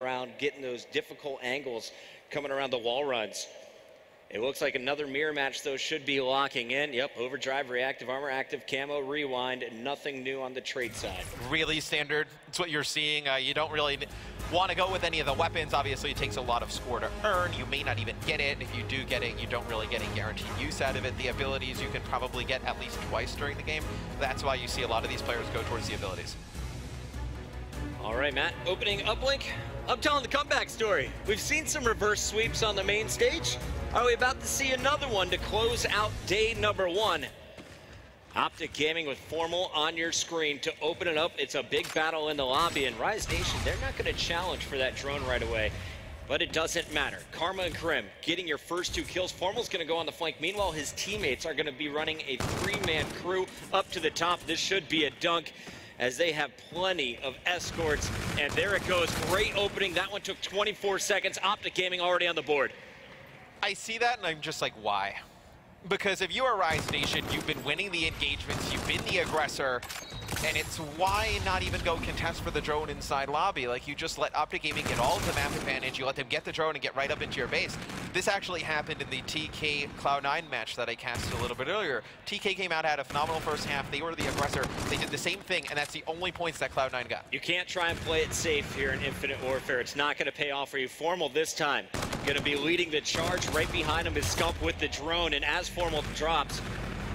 around, getting those difficult angles coming around the wall runs. It looks like another mirror match, though, should be locking in. Yep, overdrive, reactive armor, active camo, rewind, nothing new on the trait side. Really standard. It's what you're seeing. You don't really want to go with any of the weapons. Obviously, it takes a lot of score to earn. You may not even get it. If you do get it, you don't really get a guaranteed use out of it. The abilities you can probably get at least twice during the game. That's why you see a lot of these players go towards the abilities. All right, Matt, opening uplink. I'm telling the comeback story. We've seen some reverse sweeps on the main stage. Are we about to see another one to close out day number one? OpTic Gaming with Formal on your screen to open it up. It's a big battle in the lobby, and Rise Nation, they're not going to challenge for that drone right away, but it doesn't matter. Karma and Krim getting your first two kills. Formal's going to go on the flank. Meanwhile, his teammates are going to be running a three-man crew up to the top. This should be a dunk, as they have plenty of escorts. And there it goes. Great opening. That one took 24 seconds. OpTic Gaming already on the board. I see that, and I'm just like, why? Because if you are Rise Nation, you've been winning the engagements, you've been the aggressor, and it's why not even go contest for the drone inside lobby? Like, you just let OpTic Gaming get all of the map advantage, you let them get the drone and get right up into your base. This actually happened in the TK Cloud9 match that I casted a little bit earlier. TK came out, had a phenomenal first half, they were the aggressor, they did the same thing, and that's the only points that Cloud9 got. You can't try and play it safe here in Infinite Warfare. It's not going to pay off for you. Formal this time. Going to be leading the charge. Right behind him is Scump with the drone, and as Formal drops,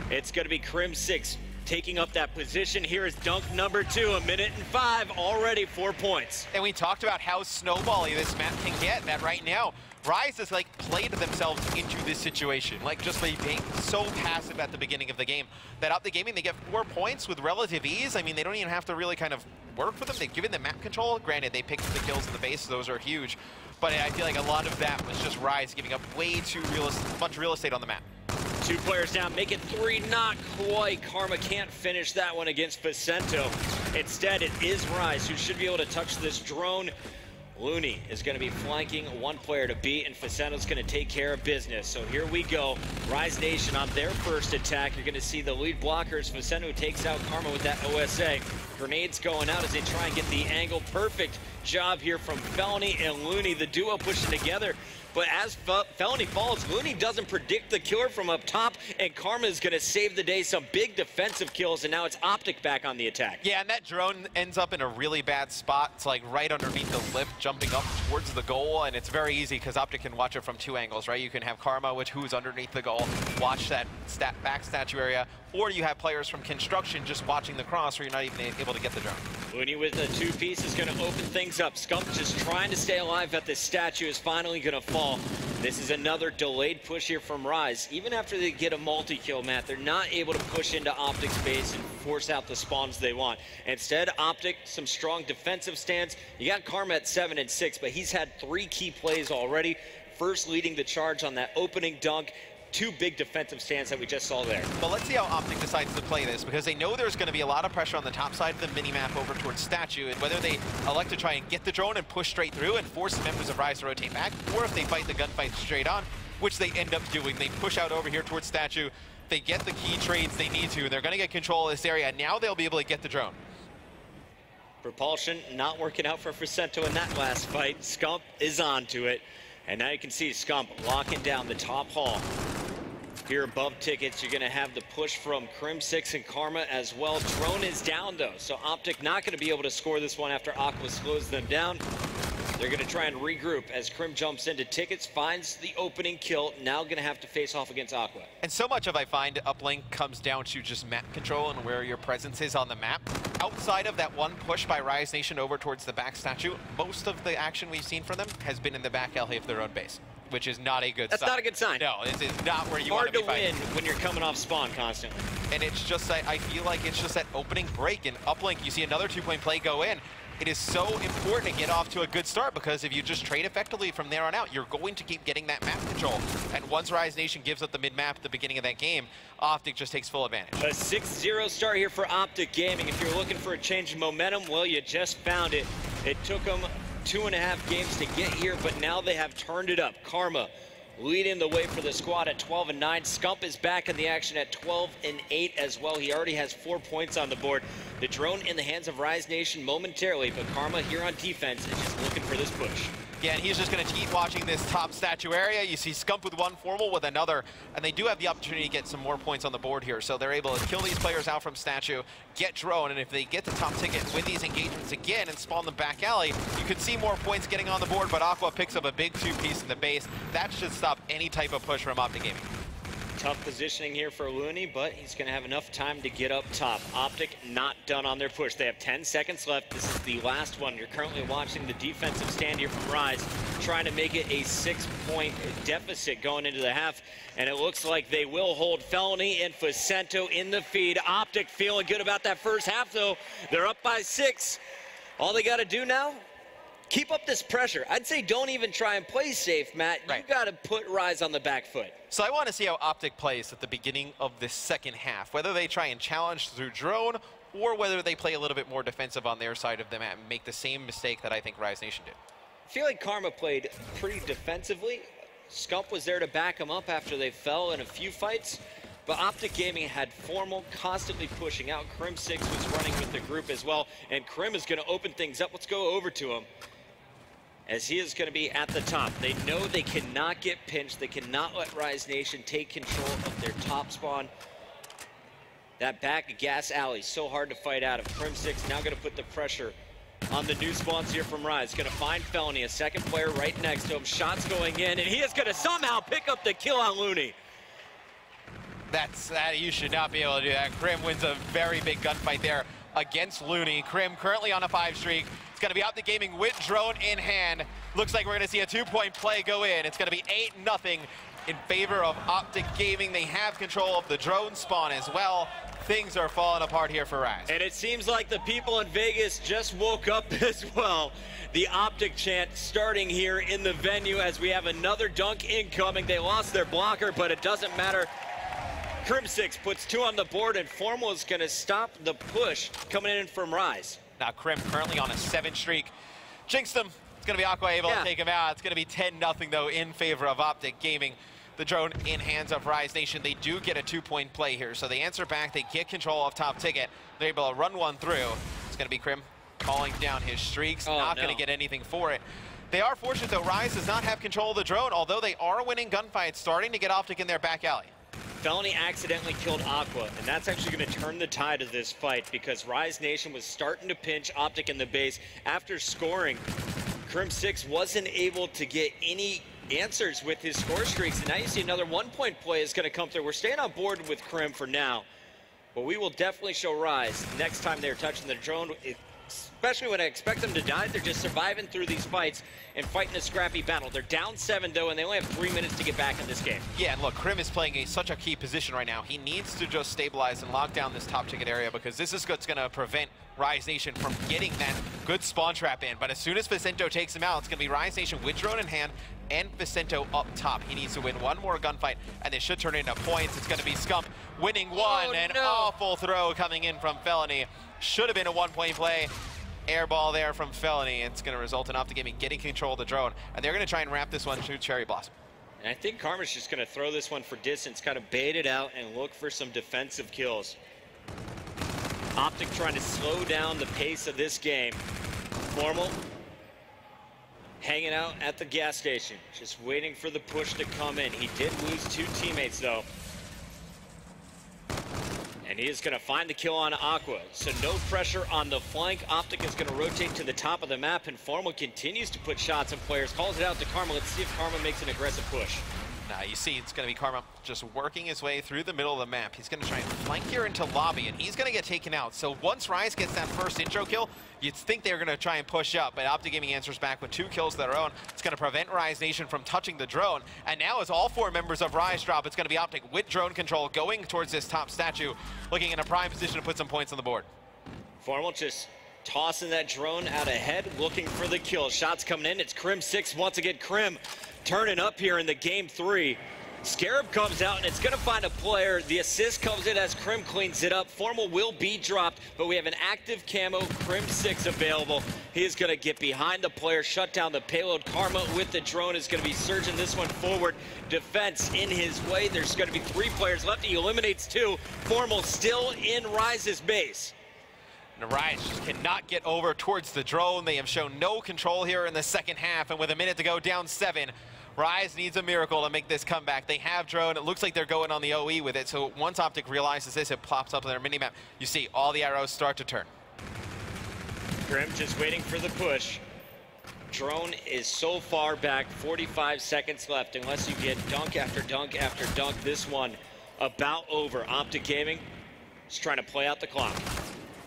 it's going to be Crim6 taking up that position. Here is dunk number 2, 1:05, already 4 points. And we talked about how snowbally this map can get, that right now, Rise has like played themselves into this situation, like just by being so passive at the beginning of the game, that OpTic Gaming, they get 4 points with relative ease. I mean, they don't even have to really kind of work for them. They've given them map control. Granted, they picked the kills in the base, so those are huge. But I feel like a lot of that was just Rise giving up way too much real estate on the map. 2 players down, make it 3, not quite. Karma can't finish that one against Vicento. Instead, it is Rise who should be able to touch this drone. Looney is going to be flanking 1 player to beat, and Vicento's going to take care of business. So here we go. Rise Nation on their first attack. You're going to see the lead blockers. Vicento takes out Karma with that OSA. Grenades going out as they try and get the angle. Perfect job here from Felony and Looney, the duo pushing together. But as Felony falls, Looney doesn't predict the killer from up top, and Karma is going to save the day. Some big defensive kills, and now it's OpTic back on the attack. Yeah, and that drone ends up in a really bad spot. It's like right underneath the lift, jumping up towards the goal, and it's very easy because OpTic can watch it from 2 angles, right? You can have Karma, who's underneath the goal, watch that back statue area, or you have players from construction just watching the cross where you're not even able to get the drone. Looney with the 2-piece is going to open things up. Scump just trying to stay alive at this statue is finally going to fall. This is another delayed push here from Rise. Even after they get a multi-kill, Matt, they're not able to push into OpTic's base and force out the spawns they want. Instead, OpTic, some strong defensive stance. You got Karma at 7 and 6, but he's had 3 key plays already. First leading the charge on that opening dunk. 2 big defensive stands that we just saw there. But let's see how OpTic decides to play this, because they know there's going to be a lot of pressure on the top side of the minimap over towards Statue, and whether they elect to try and get the drone and push straight through and force the members of Rise to rotate back, or if they fight the gunfight straight on, which they end up doing. They push out over here towards Statue, they get the key trades they need to, and they're going to get control of this area. Now they'll be able to get the drone. Propulsion not working out for Vicento in that last fight. Scump is onto it, and now you can see Scump locking down the top hall. Here above tickets, you're going to have the push from Crim6 and Karma as well. Drone is down, though, so OpTic not going to be able to score this one after Aqua slows them down. They're going to try and regroup as Crim jumps into tickets, finds the opening kill, now going to have to face off against Aqua. And so much of, I find, uplink comes down to just map control and where your presence is on the map. Outside of that one push by Rise Nation over towards the back statue, most of the action we've seen from them has been in the back alley of their own base, which is not a good sign. That's not a good sign. No, this is not where you want to be fighting. Hard to win when you're coming off spawn constantly. And it's just, I feel like it's just that opening break. In uplink, you see another 2-point play go in. It is so important to get off to a good start, because if you just trade effectively from there on out, you're going to keep getting that map control. And once Rise Nation gives up the mid-map at the beginning of that game, OpTic just takes full advantage. A 6-0 start here for OpTic Gaming. If you're looking for a change in momentum, well, you just found it. It took them 2.5 games to get here, but now they have turned it up. Karma leading the way for the squad at 12 and 9. Scump is back in the action at 12 and 8 as well. He already has 4 points on the board. The drone in the hands of Rise Nation momentarily, but Karma here on defense is just looking for this push. Yeah, and he's just going to keep watching this top statue area. You see Scump with one, Formal with another, and they do have the opportunity to get some more points on the board here. So they're able to kill these players out from statue, get drone, and if they get the top ticket, win these engagements again and spawn them back alley, you could see more points getting on the board, but Aqua picks up a big two-piece in the base. That should stop any type of push from OpTic Gaming. Tough positioning here for Looney, but he's going to have enough time to get up top. OpTic not done on their push. They have 10 seconds left. This is the last one. You're currently watching the defensive stand here from Rise, trying to make it a 6-point deficit going into the half, and it looks like they will hold Felony and Facento in the feed. OpTic feeling good about that first half, though. They're up by 6. All they got to do now, keep up this pressure. I'd say don't even try and play safe, Matt. Right. You got to put Rise on the back foot. So I want to see how OpTic plays at the beginning of this second half, whether they try and challenge through drone or whether they play a little bit more defensive on their side of the map and make the same mistake that I think Rise Nation did. I feel like Karma played pretty defensively. Scump was there to back him up after they fell in a few fights. But OpTic Gaming had Formal constantly pushing out. Crim6 was running with the group as well. And Crim is going to open things up. Let's go over to him, as he is going to be at the top. They know they cannot get pinched. They cannot let Rise Nation take control of their top spawn. That back gas alley, so hard to fight out of. Crim6 now going to put the pressure on the new spawns here from Rise. Going to find Felony, a second player right next to him. Shots going in, and he is going to somehow pick up the kill on Looney. That you should not be able to do that. Crim wins a very big gunfight there against Looney. Crim currently on a 5 streak. It's going to be OpTic Gaming with drone in hand. Looks like we're going to see a 2-point play go in. It's going to be 8-0 in favor of OpTic Gaming. They have control of the drone spawn as well. Things are falling apart here for Rise. And it seems like the people in Vegas just woke up as well. The OpTic chant starting here in the venue as we have another dunk incoming. They lost their blocker, but it doesn't matter. Crim6 puts 2 on the board, and Formal is going to stop the push coming in from Rise. Now Crim currently on a 7 streak. Jinxed him. It's going to be Aqua able to take him out. It's going to be 10-0 though in favor of OpTic Gaming. The drone in hands of Rise Nation. They do get a 2-point play here, so they answer back. They get control of top ticket. They're able to run one through. It's going to be Crim calling down his streaks. Not going to get anything for it. They are fortunate though. Rise does not have control of the drone, although they are winning gunfights, starting to get OpTic in their back alley. Felony accidentally killed Aqua, and that's actually going to turn the tide of this fight because Rise Nation was starting to pinch OpTic in the base. After scoring, Crim6 wasn't able to get any answers with his score streaks, and now you see another 1-point play is going to come through. We're staying on board with Crim for now, but we will definitely show Rise next time they're touching the drone. Especially when I expect them to die, they're just surviving through these fights and fighting a scrappy battle. They're down 7 though, and they only have 3 minutes to get back in this game. Yeah, and look, Crim is playing such a key position right now. He needs to just stabilize and lock down this top ticket area because this is what's going to prevent Rise Nation from getting that good spawn trap in. But as soon as Facento takes him out, it's going to be Rise Nation with drone in hand and Facento up top. He needs to win one more gunfight, and they should turn into points. It's going to be Scump winning one. An awful throw coming in from Felony. Should have been a 1-point play. Air ball there from Felony. It's going to result in OpTic Gaming getting control of the drone, and they're going to try and wrap this one to Cherry Blossom. And I think Karma's just going to throw this one for distance, kind of bait it out and look for some defensive kills. OpTic trying to slow down the pace of this game. Formal hanging out at the gas station, just waiting for the push to come in. He did lose 2 teammates though. And he is going to find the kill on Aqua. So no pressure on the flank. OpTic is going to rotate to the top of the map, and Formal continues to put shots on players. Calls it out to Karma. Let's see if Karma makes an aggressive push. You see it's going to be Karma just working his way through the middle of the map. He's going to try and flank here into lobby, and he's going to get taken out. So once Rise gets that first intro kill, you'd think they're going to try and push up, but OpTic Gaming answers back with 2 kills of their own. It's going to prevent Rise Nation from touching the drone. And now as all 4 members of Rise drop, it's going to be OpTic with drone control going towards this top statue, looking in a prime position to put some points on the board. Formal just tossing that drone out ahead, looking for the kill. Shots coming in. It's Crim6 once again. Crim turning up here in the game 3. Scarab comes out, and it's going to find a player. The assist comes in as Crim cleans it up. Formal will be dropped, but we have an active camo Crim6 available. He is going to get behind the player, shut down the payload. Karma with the drone is going to be surging this one forward. Defense in his way. There's going to be 3 players left. He eliminates 2. Formal still in Rise's base. And Rise just cannot get over towards the drone. They have shown no control here in the second half, and with a minute to go, down 7. Rise needs a miracle to make this comeback. They have drone. It looks like they're going on the OE with it. So once OpTic realizes this, it pops up on their minimap. You see all the arrows start to turn. Grim just waiting for the push. Drone is so far back, 45 seconds left. Unless you get dunk after dunk after dunk, this one about over. OpTic Gaming is trying to play out the clock.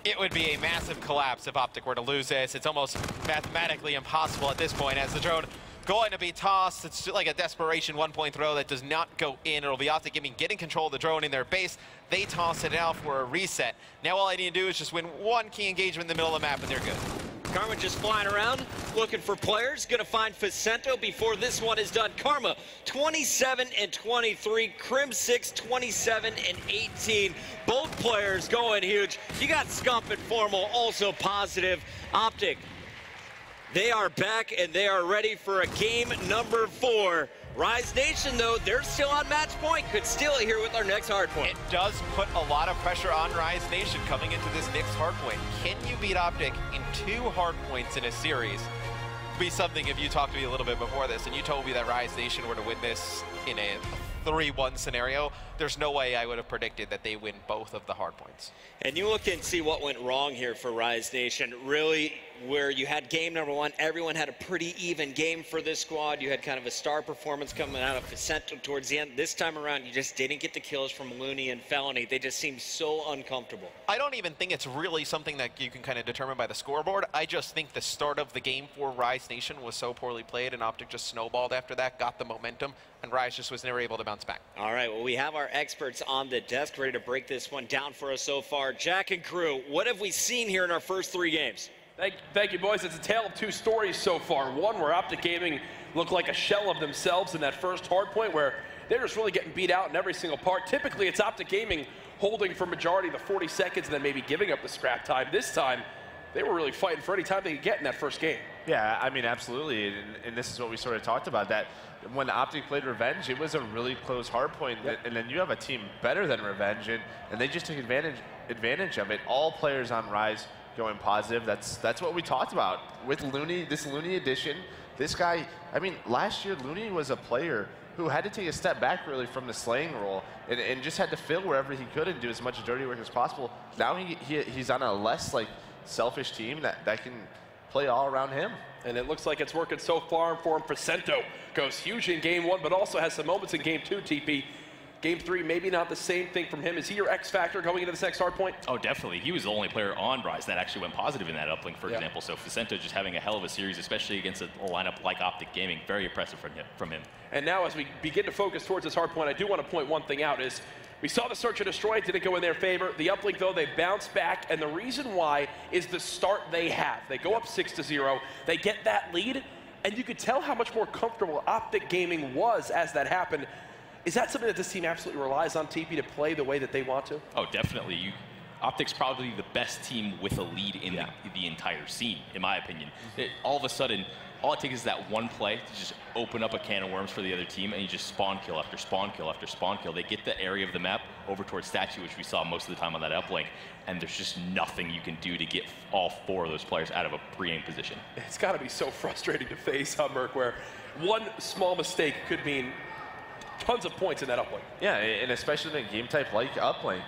It would be a massive collapse if OpTic were to lose this. It's almost mathematically impossible at this point, as the drone going to be tossed. It's like a desperation one-point throw that does not go in. It'll be OpTic Gaming getting control of the drone in their base. They toss it out for a reset. Now all I need to do is just win one key engagement in the middle of the map, and they're good. Karma just flying around, looking for players. Gonna find Facento before this one is done. Karma, 27 and 23. Crim 6, 27 and 18. Both players going huge. You got Scump and Formal also positive. OpTic, they are back and they are ready for a game number 4. Rise Nation, though, they're still on match point. Could steal it here with our next hard point. It does put a lot of pressure on Rise Nation coming into this next hard point. Can you beat OpTic in 2 hard points in a series? It'd be something if you talked to me a little bit before this and you told me that Rise Nation were to win this in a 3-1 scenario. There's no way I would have predicted that they win both of the hard points. And you look and see what went wrong here for Rise Nation. Really, where you had game number 1, everyone had a pretty even game for this squad. You had kind of a star performance coming out of Facento towards the end. This time around, you just didn't get the kills from Looney and Felony. They just seemed so uncomfortable. I don't even think it's really something that you can kind of determine by the scoreboard. I just think the start of the game for Rise Nation was so poorly played, and OpTic just snowballed after that, got the momentum, and Rise just was never able to bounce back. All right, well, we have our experts on the desk ready to break this one down for us so far. Jack and crew, what have we seen here in our first 3 games? Thank you, boys. It's a tale of 2 stories so far. One where OpTic Gaming looked like a shell of themselves in that first hard point, where they're just really getting beat out in every single part. Typically, it's OpTic Gaming holding for majority of the 40 seconds and then maybe giving up the scrap time. This time, they were really fighting for any time they could get in that first game. Yeah, I mean, absolutely. And this is what we sort of talked about, that when OpTic played Revenge, it was a really close hard point. Yep. And then you have a team better than Revenge, and they just took advantage of it. All players on Rise going positive. That's what we talked about with Looney, this Looney edition. This guy, I mean, last year Looney was a player who had to take a step back really from the slaying role and just had to fill wherever he could and do as much dirty work as possible. Now he's on a less like selfish team that can play all around him. And it looks like it's working so far for him. Facento goes huge in game 1, but also has some moments in game 2, TP. Game 3, maybe not the same thing from him. Is he your X factor going into this next hard point? Oh, definitely. He was the only player on Rise that actually went positive in that uplink, for example. So Facento just having a hell of a series, especially against a lineup like OpTic Gaming. Very impressive from him. And now as we begin to focus towards this hard point, I do want to point one thing out is we saw the search and destroy. It didn't go in their favor. The uplink, though, they bounced back. And the reason why is the start they have. They go up 6-0. They get that lead. And you could tell how much more comfortable OpTic Gaming was as that happened. Is that something that this team absolutely relies on, TP, to play the way that they want to? Oh, definitely. OpTic's probably the best team with a lead in the entire scene, in my opinion. All of a sudden, all it takes is that one play to just open up a can of worms for the other team, and you just spawn kill after spawn kill after spawn kill. They get the area of the map over towards Statue, which we saw most of the time on that uplink, and there's just nothing you can do to get all 4 of those players out of a pre-aim position. It's got to be so frustrating to face, huh, Merc, where one small mistake could mean tons of points in that uplink. Yeah, and especially in a game type like uplink,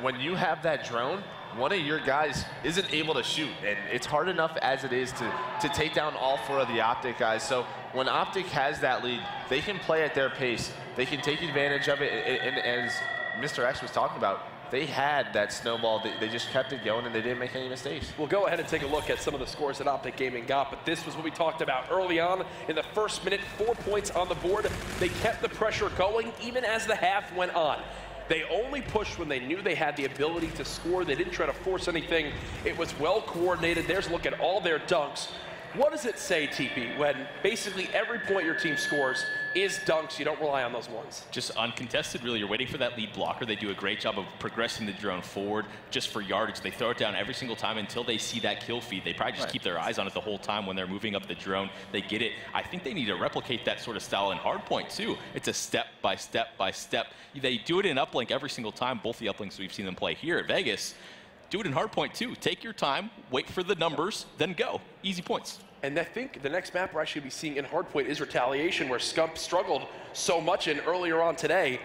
when you have that drone, one of your guys isn't able to shoot, and it's hard enough as it is to take down all 4 of the OpTic guys. So when OpTic has that lead, they can play at their pace. They can take advantage of it, and as Mr. X was talking about, they had that snowball. They just kept it going, and they didn't make any mistakes. We'll go ahead and take a look at some of the scores that OpTic Gaming got, but this was what we talked about early on. In the first minute, 4 points on the board. They kept the pressure going even as the half went on. They only pushed when they knew they had the ability to score. They didn't try to force anything. It was well coordinated. There's a look at all their dunks. What does it say, TP, when basically every point your team scores is dunks? You don't rely on those ones. Just uncontested, really. You're waiting for that lead blocker. They do a great job of progressing the drone forward just for yardage. They throw it down every single time until they see that kill feed. They probably just keep their eyes on it the whole time when they're moving up the drone. They get it. I think they need to replicate that sort of style in hardpoint, too. It's a step by step by step. They do it in uplink every single time, both the uplinks we've seen them play here at Vegas. do it in hardpoint too. Take your time, wait for the numbers, then go. Easy points. And I think the next map we're actually be seeing in hardpoint is Retaliation, where Scump struggled so much in earlier on today.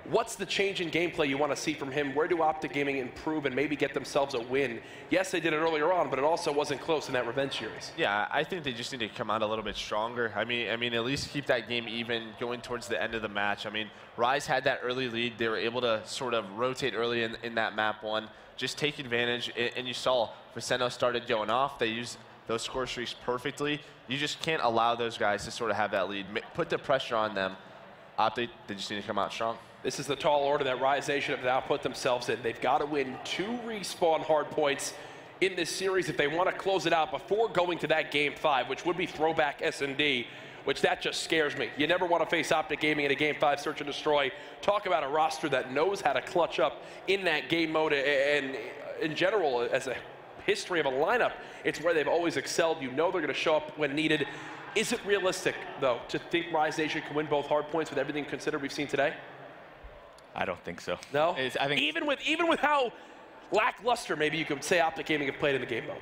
What's the change in gameplay you want to see from him? Where do OpTic Gaming improve and maybe get themselves a win? Yes, they did it earlier on, but it also wasn't close in that revenge series. Yeah, I think they just need to come out a little bit stronger. I mean, at least keep that game even going towards the end of the match. I mean, Rise had that early lead. They were able to sort of rotate early in that map one, just take advantage. And you saw Vicento started going off. They used those score streaks perfectly. You just can't allow those guys to sort of have that lead. Put the pressure on them. OpTic, they just need to come out strong. This is the tall order that Rise Nation have now put themselves in. They've got to win 2 respawn hard points in this series if they want to close it out before going to that Game 5, which would be throwback S&D, which that just scares me. You never want to face OpTic Gaming in a Game 5 search and destroy. Talk about a roster that knows how to clutch up in that game mode, and in general, as a history of a lineup, it's where they've always excelled. You know they're going to show up when needed. Is it realistic, though, to think Rise Nation can win both hard points with everything considered we've seen today? I don't think so. No? I think even with how lackluster maybe you could say OpTic Gaming have played in the game mode.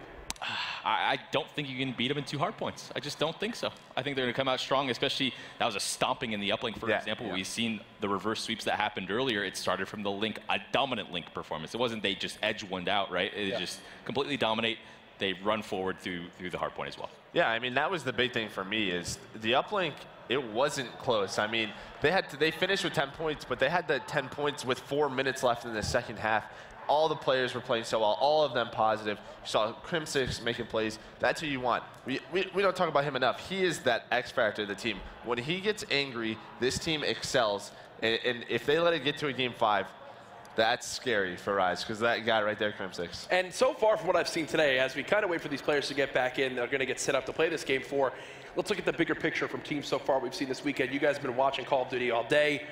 I don't think you can beat them in 2 hard points. I just don't think so. I think they're going to come out strong, especially that was a stomping in the uplink, for example. We've seen the reverse sweeps that happened earlier. It started from the Link, a dominant Link performance. It wasn't they just edge one out, right? It just completely dominate. They run forward through the hard point as well. Yeah, I mean, that was the big thing for me is the uplink, it wasn't close. I mean, they finished with 10 points, but they had the 10 points with 4 minutes left in the second half. All the players were playing so well, all of them positive. You saw Crim6 making plays. That's who you want. We don't talk about him enough. He is that X factor of the team. When he gets angry, this team excels. And if they let it get to a Game 5, that's scary for Rise, because that guy right there, Crim6. And so far from what I've seen today, as we kind of wait for these players to get back in, they're going to get set up to play this Game 4. Let's look at the bigger picture from teams so far we've seen this weekend. You guys have been watching Call of Duty all day.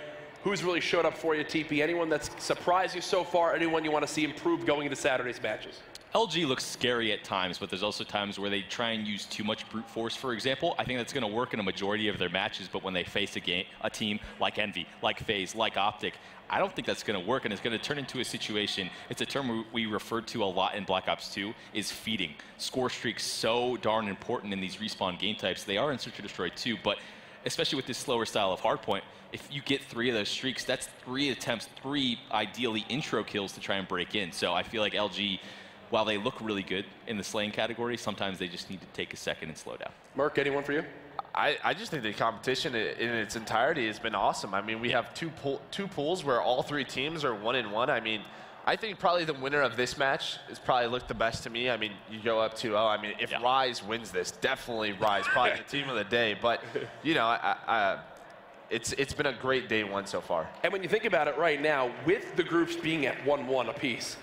Who's really showed up for you, TP? Anyone that's surprised you so far? Anyone you want to see improve going into Saturday's matches? LG looks scary at times, but there's also times where they try and use too much brute force, for example. I think that's going to work in a majority of their matches, but when they face a team like Envy, like FaZe, like OpTic, I don't think that's going to work, and it's going to turn into a situation. It's a term we referred to a lot in Black Ops 2, is feeding. Score streaks so darn important in these respawn game types. They are in Search and Destroy too, but especially with this slower style of hardpoint, if you get 3 of those streaks, that's 3 attempts, 3 ideally intro kills to try and break in. So I feel like LG, while they look really good in the slaying category, sometimes they just need to take a second and slow down. Merc, anyone for you? I just think the competition in its entirety has been awesome. I mean, we have two pools where all 3 teams are 1-1. I mean, I think probably the winner of this match has probably looked the best to me. I mean, you go up 2-0. I mean, if Rise wins this, definitely Rise, probably the team of the day. But, you know, it's been a great day 1 so far. And when you think about it right now, with the groups being at 1-1 apiece,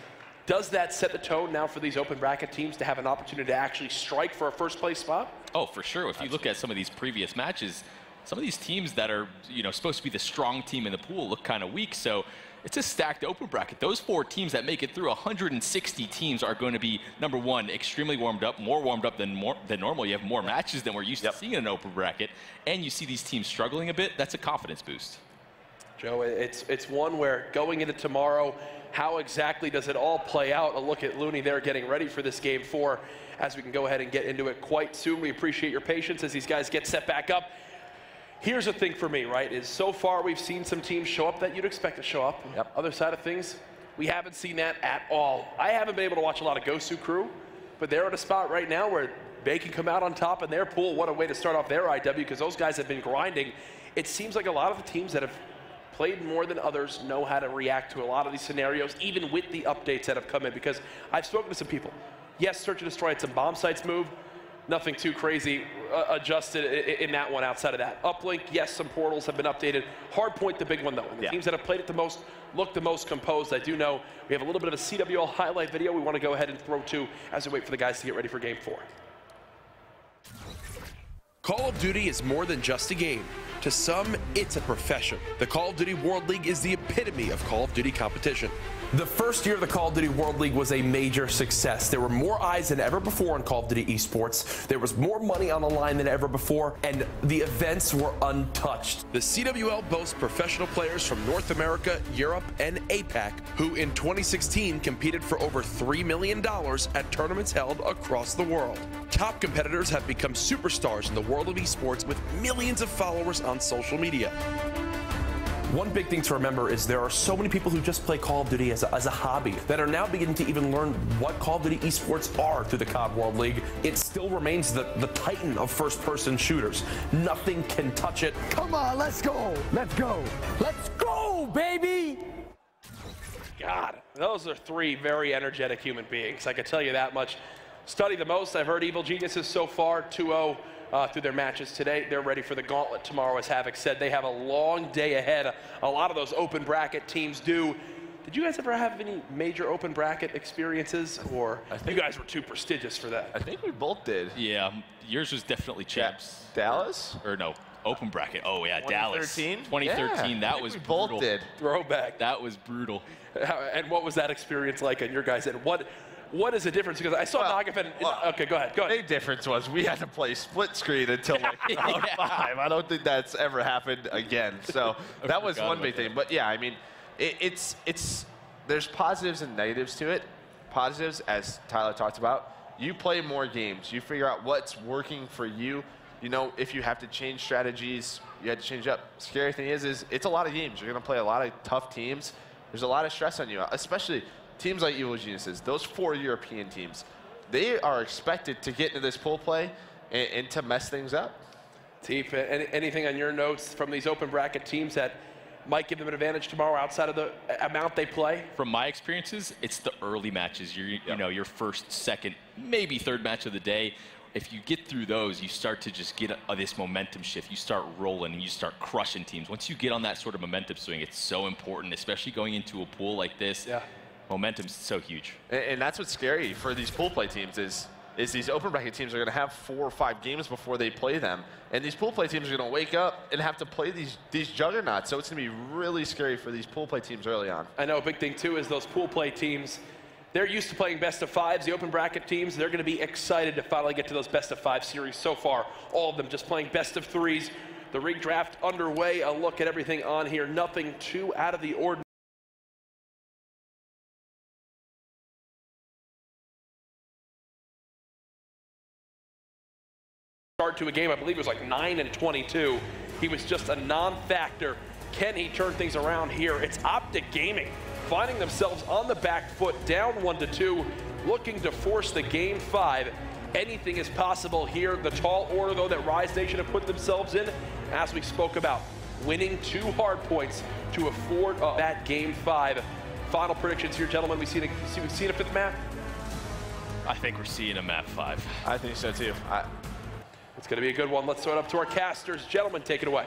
does that set the tone now for these open bracket teams to have an opportunity to actually strike for a first place spot? Oh, for sure. If you look at some of these previous matches, some of these teams that are, you know, supposed to be the strong team in the pool look kind of weak. So it's a stacked open bracket. Those 4 teams that make it through 160 teams are going to be, number 1, extremely warmed up, more warmed up than normal. You have more matches than we're used to seeing in an open bracket, and you see these teams struggling a bit. That's a confidence boost. Joe, it's one where going into tomorrow, how exactly does it all play out? A look at Looney there getting ready for this Game 4 as we can go ahead and get into it quite soon. We appreciate your patience as these guys get set back up. Here's the thing for me, right, is so far we've seen some teams show up that you'd expect to show up. Other side of things, we haven't seen that at all. I haven't been able to watch a lot of Gosu crew, but they're at a spot right now where they can come out on top in their pool. What a way to start off their IW, because those guys have been grinding. It seems like a lot of the teams that have played more than others know how to react to a lot of these scenarios, even with the updates that have come in, because I've spoken to some people. Yes, Search and Destroy had some bomb sites move. Nothing too crazy adjusted in that one outside of that. Uplink, yes, some portals have been updated. Hardpoint, the big one, though. And the teams that have played it the most look the most composed. I do know we have a little bit of a CWL highlight video we want to go ahead and throw to as we wait for the guys to get ready for Game 4. Call of Duty is more than just a game. To some, it's a profession. The Call of Duty World League is the epitome of Call of Duty competition. The first year of the Call of Duty World League was a major success. There were more eyes than ever before on Call of Duty esports. There was more money on the line than ever before, and the events were untouched. The CWL boasts professional players from North America, Europe, and APAC, who in 2016 competed for over $3 million at tournaments held across the world. Top competitors have become superstars in the world of esports with millions of followers on social media. One big thing to remember is there are so many people who just play Call of Duty as a hobby that are now beginning to even learn what Call of Duty esports are through the COD World League. It still remains the titan of first-person shooters. Nothing can touch it. Come on, let's go. Let's go. Let's go, baby. God, those are three very energetic human beings. I can tell you that much. Study the most. I've heard Evil Geniuses so far, 2-0. Through their matches today. They're ready for the gauntlet tomorrow, as Havoc said. They have a long day ahead. A lot of those open bracket teams do. Did you guys ever have any major open bracket experiences, or you guys were too prestigious for that? I think we both did. Yeah, yours was definitely champs. Dallas? Or no, open bracket. Oh yeah, 2013? Dallas. 2013. Yeah, that was we brutal. both did. Throwback. That was brutal. And what was that experience like on your guys' end? What is the difference? Because I saw Nagafen. Okay, go ahead. The big difference was we had to play split screen until like round 5. I don't think that's ever happened again. So that was one big thing. But yeah, I mean, it's there's positives and negatives to it. Positives, as Tyler talked about, you play more games. You figure out what's working for you. You know, if you have to change strategies, you have to change up. Scary thing is it's a lot of games. You're going to play a lot of tough teams. There's a lot of stress on you, especially teams like Evil Geniuses, those 4 European teams, they are expected to get into this pool play and to mess things up. Teef, anything on your notes from these open bracket teams that might give them an advantage tomorrow outside of the amount they play? From my experiences, it's the early matches. You know, your first, second, maybe third match of the day. If you get through those, you start to just get this momentum shift. You start rolling and you start crushing teams. Once you get on that sort of momentum swing, it's so important, especially going into a pool like this. Yeah. Momentum's so huge. And that's what's scary for these pool play teams is these open bracket teams are going to have 4 or 5 games before they play them. And these pool play teams are going to wake up and have to play these juggernauts. So it's going to be really scary for these pool play teams early on. I know a big thing, too, is those pool play teams, they're used to playing best of 5s. The open bracket teams, they're going to be excited to finally get to those best of 5 series. So far, all of them just playing best of 3s. The rig draft underway. A look at everything on here. Nothing too out of the ordinary. Start to a game, I believe it was like 9-22. He was just a non-factor. Can he turn things around here? It's OpTic Gaming finding themselves on the back foot, down 1-2, looking to force the game 5. Anything is possible here. The tall order, though, that Rise Nation have put themselves in, as we spoke about, winning 2 hard points to afford that game 5. Final predictions here, gentlemen. We've seen a 5th map? I think we're seeing a map 5. I think so, too. It's going to be a good one. Let's throw it up to our casters. Gentlemen, take it away.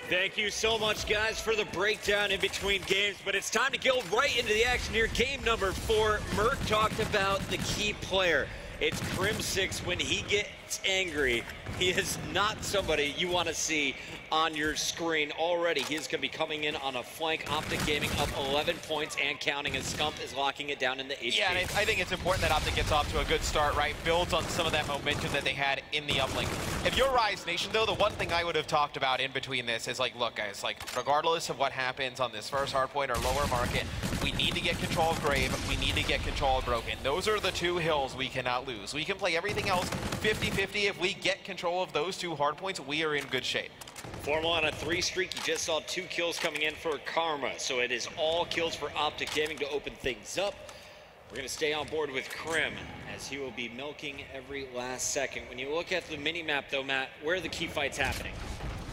Thank you so much, guys, for the breakdown in between games, but it's time to go right into the action here. Game number 4, Merc talked about the key player. It's Crim6. When he gets angry, he is not somebody you want to see on your screen already. He is going to be coming in on a flank. OpTic Gaming up 11 points and counting, and Scump is locking it down in the HP. Yeah, and I think it's important that OpTic gets off to a good start, right? Builds on some of that momentum that they had in the uplink. If you're Rise Nation, though, the one thing I would have talked about in between this is, like, look, guys, like, regardless of what happens on this first hardpoint or lower market, we need to get control of Grave. We need to get control of Broken. Those are the 2 hills we cannot lose. We can play everything else 50-50. If we get control of those 2 hardpoints, we are in good shape. Formal on a 3 streak. You just saw 2 kills coming in for Karma. So it is all kills for OpTic Gaming to open things up. We're going to stay on board with Crim as he will be milking every last second. When you look at the mini-map, though, Matt, where are the key fights happening?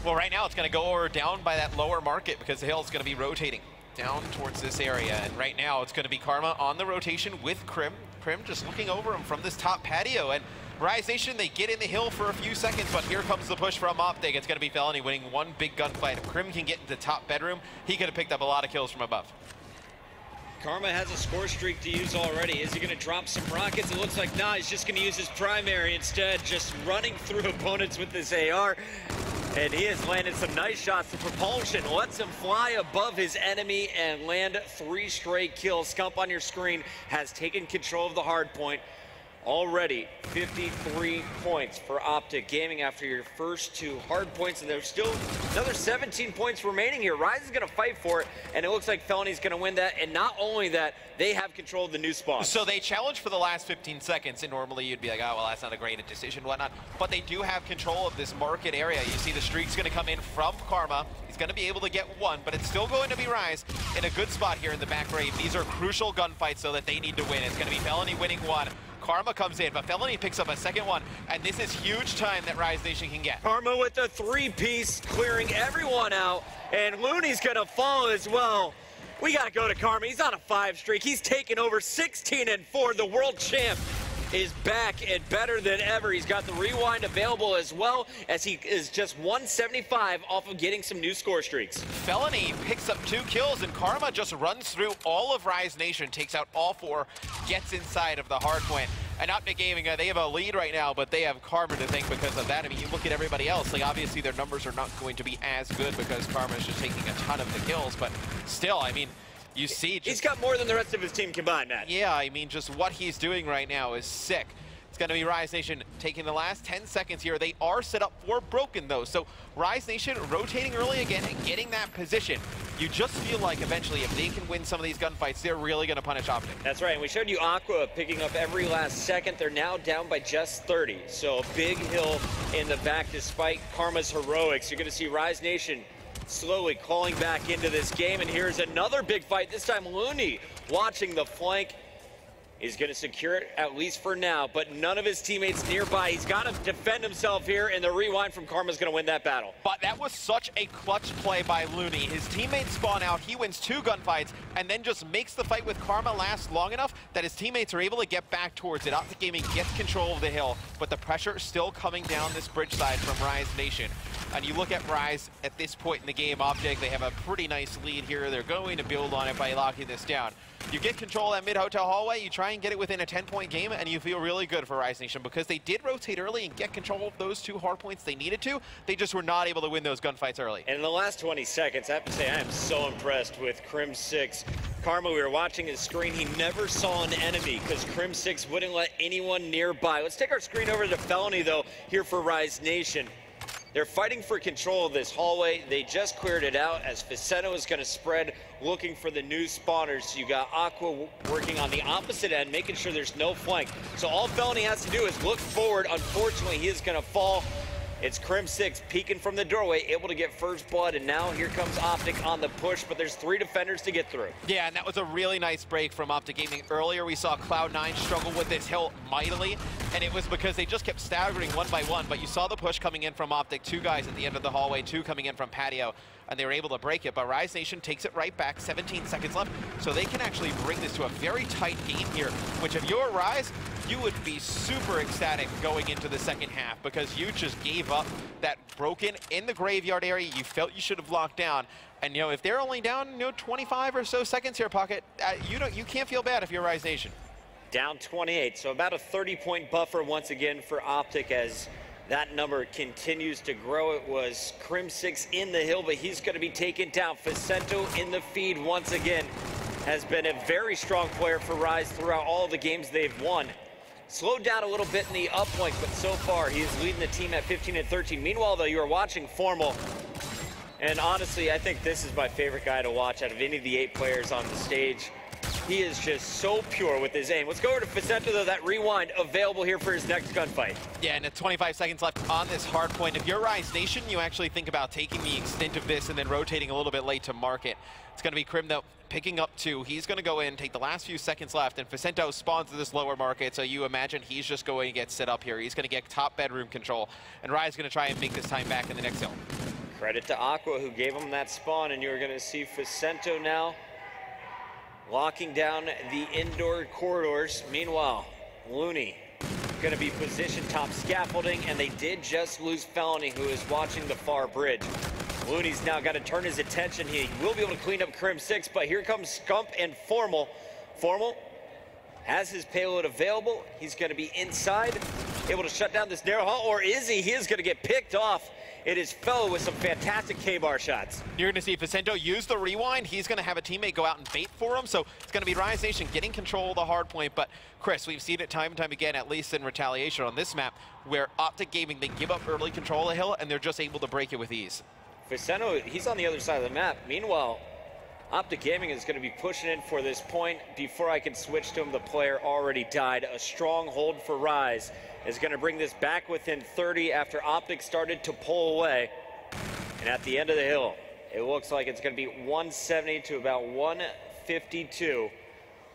Well, right now it's going to go down by that lower market because the hill is going to be rotating down towards this area. And right now it's going to be Karma on the rotation with Crim. Crim just looking over him from this top patio. And Rise Nation, they get in the hill for a few seconds, but here comes the push from OpTic. It's going to be Felony winning 1 big gunfight. If Crim can get into top bedroom, he could have picked up a lot of kills from above. Karma has a score streak to use already. Is he going to drop some rockets? It looks like not. He's just going to use his primary instead, just running through opponents with this AR. And he has landed some nice shots. The propulsion lets him fly above his enemy and land 3 straight kills. Scump on your screen has taken control of the hard point. Already 53 points for OpTic Gaming after your first 2 hard points, and there's still another 17 points remaining here. Rise is going to fight for it, and it looks like Felony's going to win that. And not only that, they have control of the new spawn. So they challenge for the last 15 seconds, and normally you'd be like, oh, well, that's not a great decision, whatnot. But they do have control of this market area. You see the streak's going to come in from Karma. He's going to be able to get 1, but it's still going to be Rise in a good spot here in the back rave. These are crucial gunfights so that they need to win. It's going to be Felony winning 1. Karma comes in, but Felony picks up a second one, and this is huge time that Rise Nation can get. Karma with a 3-piece, clearing everyone out, and Looney's gonna follow as well. We gotta go to Karma. He's on a 5 streak. He's taken over 16-4. The world champ is back and better than ever. He's got the rewind available as well, as he is just 175 off of getting some new score streaks. Felony picks up 2 kills, and Karma just runs through all of Rise Nation, takes out all 4, gets inside of the hard point. And OpTic Gaming, they have a lead right now, but they have Karma to thank because of that. I mean, you look at everybody else, like obviously their numbers are not going to be as good because Karma is just taking a ton of the kills, but still, I mean, you see he's got more than the rest of his team combined, Matt. Yeah, I mean, just what he's doing right now is sick. It's going to be Rise Nation taking the last 10 seconds here. They are set up for Broken, though. So Rise Nation rotating early again and getting that position. You just feel like eventually if they can win some of these gunfights, they're really going to punish OpTic. That's right, and we showed you Aqua picking up every last second. They're now down by just 30. So a big hill in the back despite Karma's heroics. You're going to see Rise Nation slowly calling back into this game, and here's another big fight. This time Looney watching the flank is going to secure it, at least for now, but none of his teammates nearby. He's got to defend himself here, and the rewind from Karma is going to win that battle. But that was such a clutch play by Looney. His teammates spawn out, he wins 2 gunfights, and then just makes the fight with Karma last long enough that his teammates are able to get back towards it. OpTic Gaming gets control of the hill, but the pressure is still coming down this bridge side from Rise Nation. And you look at Rise at this point in the game, OpTic, they have a pretty nice lead here. They're going to build on it by locking this down. You get control of that mid-hotel hallway, you try and get it within a 10-point game, and you feel really good for Rise Nation because they did rotate early and get control of those 2 hard points they needed to. They just were not able to win those gunfights early. And in the last 20 seconds, I have to say I am so impressed with Crim6. Karma, we were watching his screen. He never saw an enemy because Crim6 wouldn't let anyone nearby. Let's take our screen over to Felony, though, here for Rise Nation. They're fighting for control of this hallway. They just cleared it out as Facetto is going to spread, looking for the new spawners. You got Aqua working on the opposite end, making sure there's no flank. So all Felony has to do is look forward. Unfortunately, he is going to fall. It's Crim6 peeking from the doorway, able to get first blood, and now here comes OpTic on the push, but there's 3 defenders to get through. Yeah, and that was a really nice break from OpTic Gaming. Earlier, we saw Cloud9 struggle with this hill mightily, and it was because they just kept staggering 1 by 1, but you saw the push coming in from OpTic, 2 guys at the end of the hallway, 2 coming in from Patio, and they were able to break it, but Rise Nation takes it right back, 17 seconds left, so they can actually bring this to a very tight game here, which if you're Rise, you would be super ecstatic going into the second half because you just gave up that Broken in the graveyard area you felt you should have locked down. And, you know, if they're only down, 25 or so seconds here, Pocket, you can't feel bad if you're Rise Nation. Down 28, so about a 30-point buffer once again for OpTic as that number continues to grow. It was Crim6 in the hill, but he's going to be taken down. Facetto in the feed once again has been a very strong player for Rise throughout all the games they've won. Slowed down a little bit in the uplink, but so far he is leading the team at 15-13. Meanwhile, though, you are watching Formal, and honestly, I think this is my favorite guy to watch out of any of the 8 players on the stage. He is just so pure with his aim. Let's go over to Facetto, though, that rewind available here for his next gunfight. Yeah, and at 25 seconds left on this hard point. If you're Rise Nation, you actually think about taking the extent of this and then rotating a little bit late to market. It's going to be Crim, though, picking up 2. He's going to go in, take the last few seconds left, and Facetto spawns to this lower market, so you imagine he's just going to get set up here. He's going to get top bedroom control, and Rise is going to try and make this time back in the next hill. Credit to Aqua, who gave him that spawn, and you're going to see Facetto now locking down the indoor corridors. Meanwhile, Looney going to be positioned top scaffolding, and they did just lose Felony, who is watching the far bridge. Looney's now got to turn his attention. He will be able to clean up Crim6, but here comes Scump and Formal. Formal has his payload available. He's going to be inside, able to shut down this narrow hall, or is he? He is going to get picked off, It is Fellow with some fantastic K-bar shots. You're going to see Vicento use the rewind. He's going to have a teammate go out and bait for him. So it's going to be Rise Nation getting control of the hard point. But Chris, we've seen it time and time again, at least in retaliation on this map, where OpTic Gaming, they give up early control of the hill and they're just able to break it with ease. Vicento, he's on the other side of the map. Meanwhile, OpTic Gaming is going to be pushing in for this point. Before I can switch to him, the player already died. A strong hold for Rise is going to bring this back within 30 after OpTic started to pull away. And at the end of the hill, it looks like it's going to be 170 to about 152.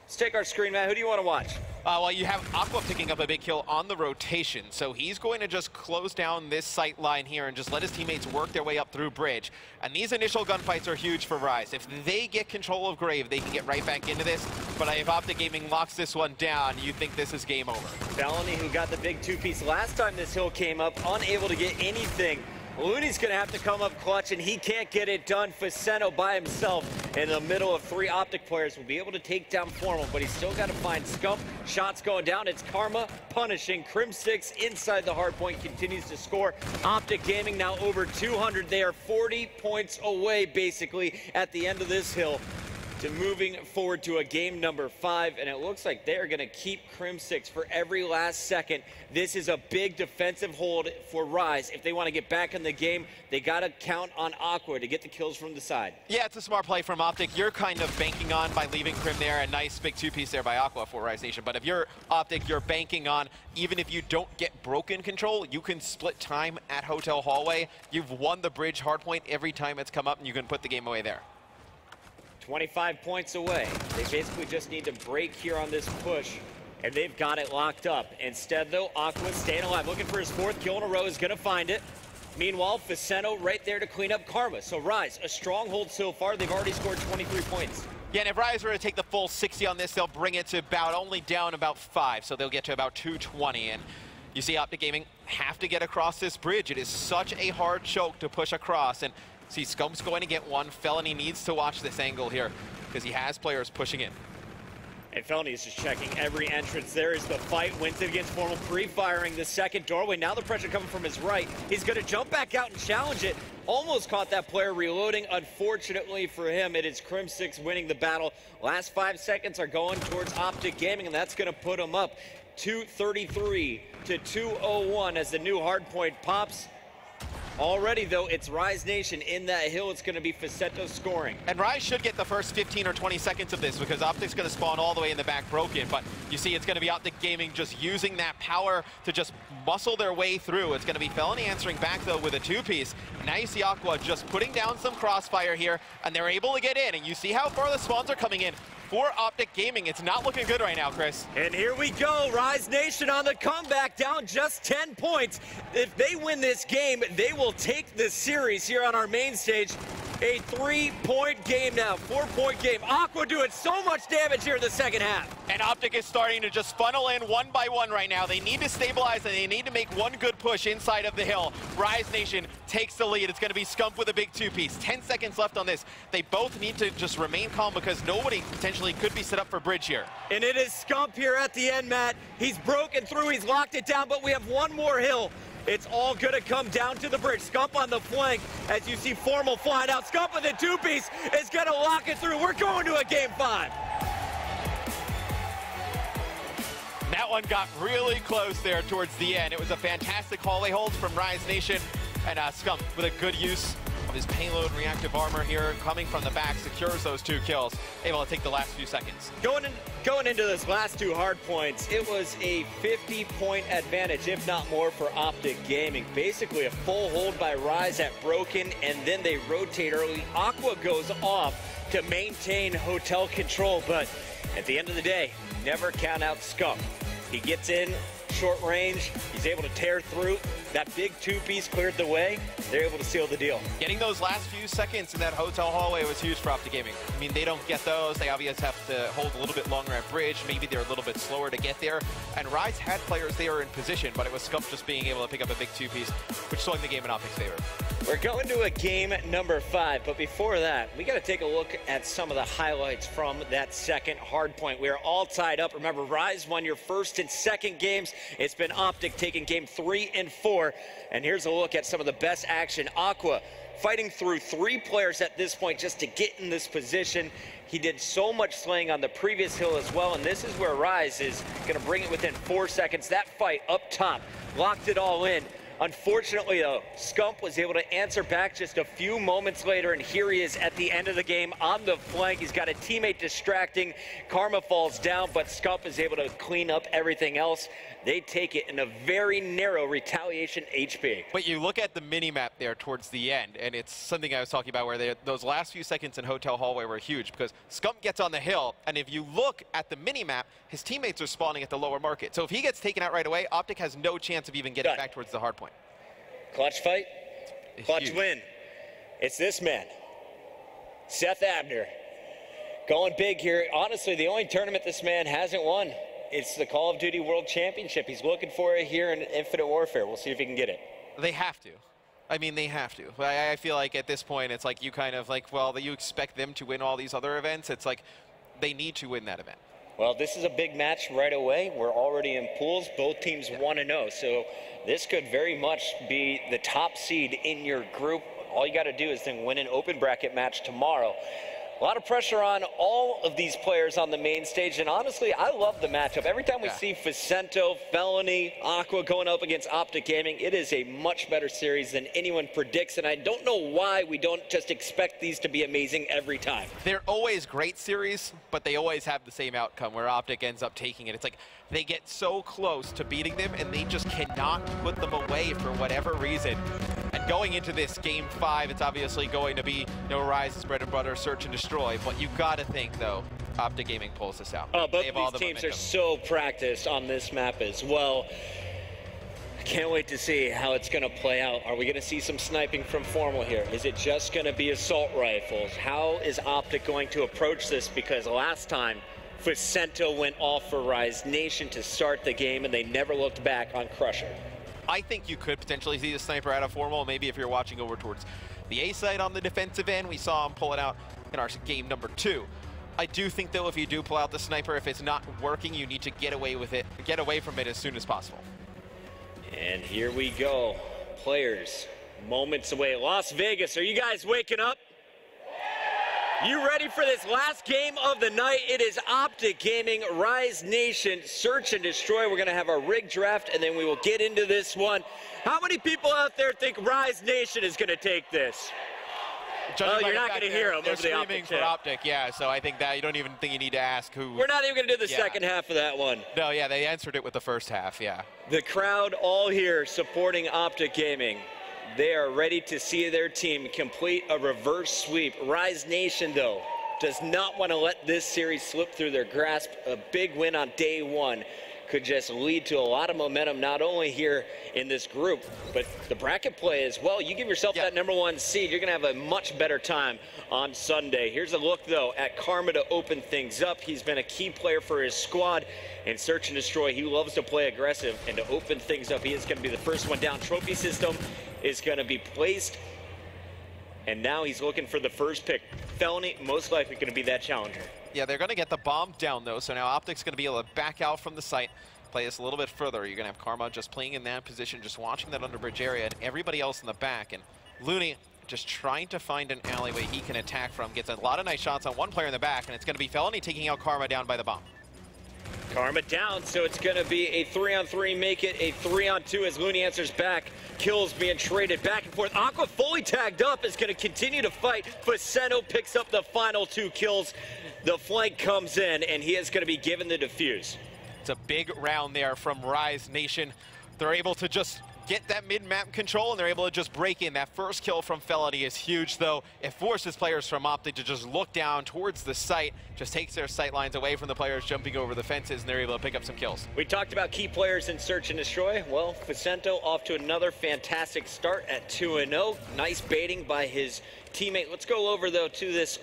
Let's take our screen, Matt. Who do you want to watch? Well, you have Aqua picking up a big kill on the rotation, so he's going to just close down this sight line here and just let his teammates work their way up through bridge. And these initial gunfights are huge for Rise. If they get control of Grave, they can get right back into this. But if OpTic Gaming locks this one down, you think this is game over. Felony, who got the big two-piece last time this hill came up, unable to get anything. Looney's going to have to come up clutch, and he can't get it done. Vicento by himself in the middle of 3 OpTic players will be able to take down Formal, but he's still got to find Scump. Shots going down. It's Karma punishing. Crim6 inside the hard point continues to score. OpTic Gaming now over 200. They are 40 points away, basically, at the end of this hill to moving forward to a game number 5, and it looks like they are going to keep Crim6 for every last second. This is a big defensive hold for Rise. If they want to get back in the game, they got to count on Aqua to get the kills from the side. Yeah, it's a smart play from OpTic. You're kind of banking on by leaving Crim there. A nice big two-piece there by Aqua for Rise Nation. But if you're OpTic, you're banking on, even if you don't get broken control, you can split time at Hotel Hallway. You've won the bridge hardpoint every time it's come up, and you can put the game away there. 25 points away. They basically just need to break here on this push, and they've got it locked up. Instead, though, Aqua's staying alive, looking for his 4th kill in a row, is going to find it. Meanwhile, Vicento right there to clean up Karma. So Rise, a stronghold so far. They've already scored 23 points. Yeah, and if Rise were to take the full 60 on this, they'll bring it to about only down about 5, so they'll get to about 220. And you see OpTic Gaming have to get across this bridge. It is such a hard choke to push across, and see, Scump's going to get one. Felony needs to watch this angle here because he has players pushing in. And Felony is just checking every entrance. There is the fight. Wins it against Formal, pre-firing the second doorway. Now the pressure coming from his right. He's going to jump back out and challenge it. Almost caught that player reloading. Unfortunately for him, it is Crim6 winning the battle. Last 5 seconds are going towards OpTic Gaming, and that's going to put him up 233 to 201 as the new hardpoint pops. Already, though, it's Rise Nation in that hill. It's going to be Vicento scoring. And Rise should get the first 15 or 20 seconds of this because OpTic's going to spawn all the way in the back broken. But you see, it's going to be OpTic Gaming just using that power to just muscle their way through. It's going to be Felony answering back, though, with a 2-piece. Now you see Aqua just putting down some crossfire here, and they're able to get in. And you see how far the spawns are coming in. For OpTic Gaming, it's not looking good right now, Chris. And here we go, Rise Nation on the comeback, down just 10 points. If they win this game, they will take the series here on our main stage. A 3-point game now, 4-point game. Aqua doing so much damage here in the second half. And OpTic is starting to just funnel in one by one right now. They need to stabilize and they need to make one good push inside of the hill. Rise Nation takes the lead. It's going to be Scump with a big 2-piece. 10 seconds left on this. They both need to just remain calm because nobody potentially could be set up for bridge here. And it is Scump here at the end, Matt. He's broken through, he's locked it down, but we have one more hill. It's all going to come down to the bridge. Scump on the flank as you see Formal flying out. Scump with a 2-piece is going to lock it through. We're going to a game 5. That one got really close there towards the end. It was a fantastic hallway hold from Rise Nation. And Scump with a good use of his payload and reactive armor here, coming from the back, secures those 2 kills, able to take the last few seconds. Going into this last 2 hard points, it was a 50-point advantage, if not more, for OpTic Gaming. Basically a full hold by Rise at Broken, and then they rotate early. Aqua goes off to maintain hotel control, but at the end of the day, never count out Scump. He gets in short range, he's able to tear through. That big 2-piece cleared the way. They're able to seal the deal. Getting those last few seconds in that hotel hallway was huge for OpTic Gaming. I mean, they don't get those. They obviously have to hold a little bit longer at bridge. Maybe they're a little bit slower to get there. And Rise had players there in position, but it was Scump just being able to pick up a big 2-piece, which swung the game in OpTic's favor. We're going to a game number 5, but before that, we got to take a look at some of the highlights from that second hard point. We are all tied up. Remember, Rise won your first and second games. It's been OpTic taking game 3 and 4. And here's a look at some of the best action. Aqua fighting through 3 players at this point just to get in this position. He did so much slaying on the previous hill as well, and this is where Rise is going to bring it within 4 seconds. That fight up top locked it all in. Unfortunately, though, Scump was able to answer back just a few moments later, and here he is at the end of the game on the flank. He's got a teammate distracting. Karma falls down, but Scump is able to clean up everything else. They take it in a very narrow retaliation HP. But you look at the mini-map there towards the end, and it's something I was talking about where those last few seconds in Hotel Hallway were huge because Scump gets on the hill, and if you look at the mini-map, his teammates are spawning at the lower market. So if he gets taken out right away, OpTic has no chance of even getting back towards the hard point. Clutch fight, clutch Huge. win. It's this man, Seth Abner, going big here. Honestly, the only tournament this man hasn't won, it's the Call of Duty World Championship. He's looking for it here in Infinite Warfare. We'll see if he can get it. They have to. I mean, they have to. I feel like at this point, it's like you kind of like, well, you expect them to win all these other events. It's like they need to win that event. Well, this is a big match right away. We're already in pools. Both teams 1-0, so this could very much be the top seed in your group. All you got to do is then win an open bracket match tomorrow. A lot of pressure on all of these players on the main stage, and honestly, I love the matchup. Every time we see Vicento, Felony, Aqua going up against OpTic Gaming, it is a much better series than anyone predicts, and I don't know why we don't just expect these to be amazing every time. They're always great series, but they always have the same outcome where OpTic ends up taking it. It's like they get so close to beating them, and they just cannot put them away for whatever reason. And going into this game 5, it's obviously going to be Rise's bread and butter, search and destroy. But you got to think, though, OpTic Gaming pulls this out. Oh, both of these teams are so practiced on this map as well. I can't wait to see how it's going to play out. Are we going to see some sniping from Formal here? Is it just going to be assault rifles? How is OpTic going to approach this? Because last time, Vicento went off for Rise Nation to start the game, and they never looked back on Crusher. I think you could potentially see the sniper out of Formal. Maybe if you're watching over towards the A side on the defensive end, we saw him pull it out in our game number 2. I do think, though, if you do pull out the sniper, if it's not working, you need to get away with it, get away from it as soon as possible. And here we go. Players, moments away. Las Vegas, are you guys waking up? You ready for this last game of the night? It is OpTic Gaming, Rise Nation, Search and Destroy. We're going to have our rig draft, and then we will get into this one. How many people out there think Rise Nation is going to take this? Oh, you're not going to hear them over the OpTic for OpTic, yeah, so I think that you don't even think you need to ask who. We're not even going to do the second half of that one. No, yeah, they answered it with the first half, yeah. The crowd all here supporting OpTic Gaming. They are ready to see their team complete a reverse sweep. Rise Nation, though, does not want to let this series slip through their grasp. A big win on day 1 could just lead to a lot of momentum, not only here in this group, but the bracket play as well. You give yourself that number 1 seed, you're going to have a much better time on Sunday. Here's a look, though, at Karma to open things up. He's been a key player for his squad in Search and Destroy. He loves to play aggressive, and to open things up, he is going to be the first one down. Trophy system is going to be placed, and now he's looking for the first pick. Felony, most likely going to be that challenger. Yeah, they're going to get the bomb down, though, so now OpTic's going to be able to back out from the site, play this a little bit further. You're going to have Karma just playing in that position, just watching that underbridge area, and everybody else in the back. And Looney just trying to find an alleyway he can attack from. Gets a lot of nice shots on one player in the back, and it's going to be Felony taking out Karma down by the bomb. Karma down, so it's going to be a 3-on-3, make it a 3-on-2 as Looney answers back. Kills being traded back and forth. Aqua fully tagged up, is going to continue to fight. Vicento picks up the final 2 kills. The flank comes in, and he is going to be given the defuse. It's a big round there from Rise Nation. They're able to just get that mid-map control, and they're able to just break in. That first kill from Felony is huge, though. It forces players from OpTic to just look down towards the site, just takes their sight lines away from the players jumping over the fences, and they're able to pick up some kills. We talked about key players in Search and Destroy. Well, Vicento off to another fantastic start at 2-0. Nice baiting by his teammate. Let's go over, though, to this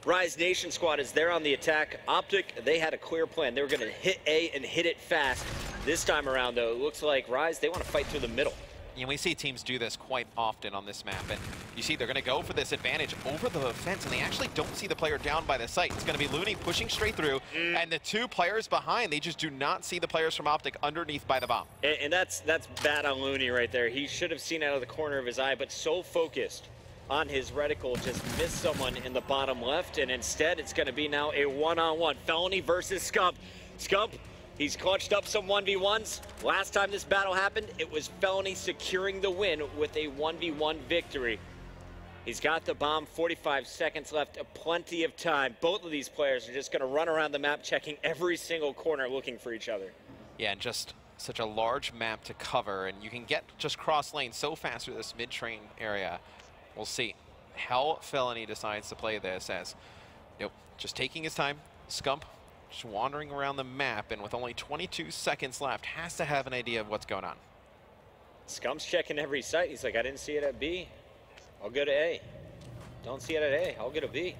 Rise Nation squad as they're on the attack. OpTic, they had a clear plan. They were going to hit A and hit it fast. This time around, though, it looks like Rise, they want to fight through the middle. And we see teams do this quite often on this map, and you see they're going to go for this advantage over the fence, and they actually don't see the player down by the site. It's going to be Looney pushing straight through, and the two players behind, they just do not see the players from OpTic underneath by the bomb. And that's bad on Looney right there. He should have seen out of the corner of his eye, but so focused on his reticle, just missed someone in the bottom left, and instead it's going to be now a one-on-one. Felony versus Scump. Scump, he's clutched up some 1v1s. Last time this battle happened, it was Felony securing the win with a 1v1 victory. He's got the bomb, 45 seconds left, plenty of time. Both of these players are just going to run around the map, checking every single corner, looking for each other. Yeah, and just such a large map to cover, and you can get just cross lane so fast through this mid-train area. We'll see how Felony decides to play this, as just taking his time. Scump just wandering around the map, and with only 22 seconds left, has to have an idea of what's going on. Scump's checking every site. He's like, I didn't see it at B. I'll go to A. Don't see it at A. I'll go to B.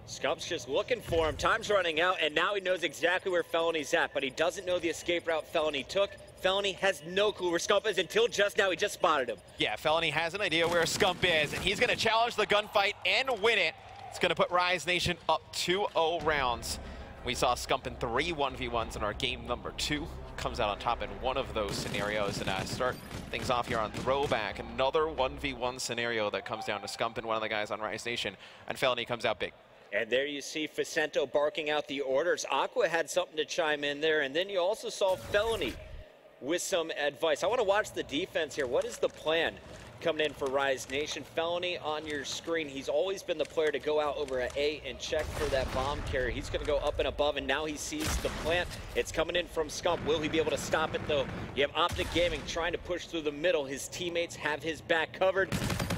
Scump's just looking for him. Time's running out, and now he knows exactly where Felony's at, but he doesn't know the escape route Felony took. Felony has no clue where Scump is until just now. He just spotted him. Yeah, Felony has an idea where Scump is, and he's going to challenge the gunfight and win it. It's going to put Rise Nation up 2-0 rounds. We saw Scump in 3 1v1s in our game number 2. Comes out on top in one of those scenarios, and start things off here on Throwback. Another 1v1 scenario that comes down to Scump and one of the guys on Rise Nation, and Felony comes out big. And there you see Facento barking out the orders. Aqua had something to chime in there, and then you also saw Felony with some advice. I want to watch the defense here. What is the plan coming in for Rise Nation? Felony on your screen. He's always been the player to go out over at A and check for that bomb carrier. He's going to go up and above, and now he sees the plant. It's coming in from Scump. Will he be able to stop it, though? You have OpTic Gaming trying to push through the middle. His teammates have his back covered.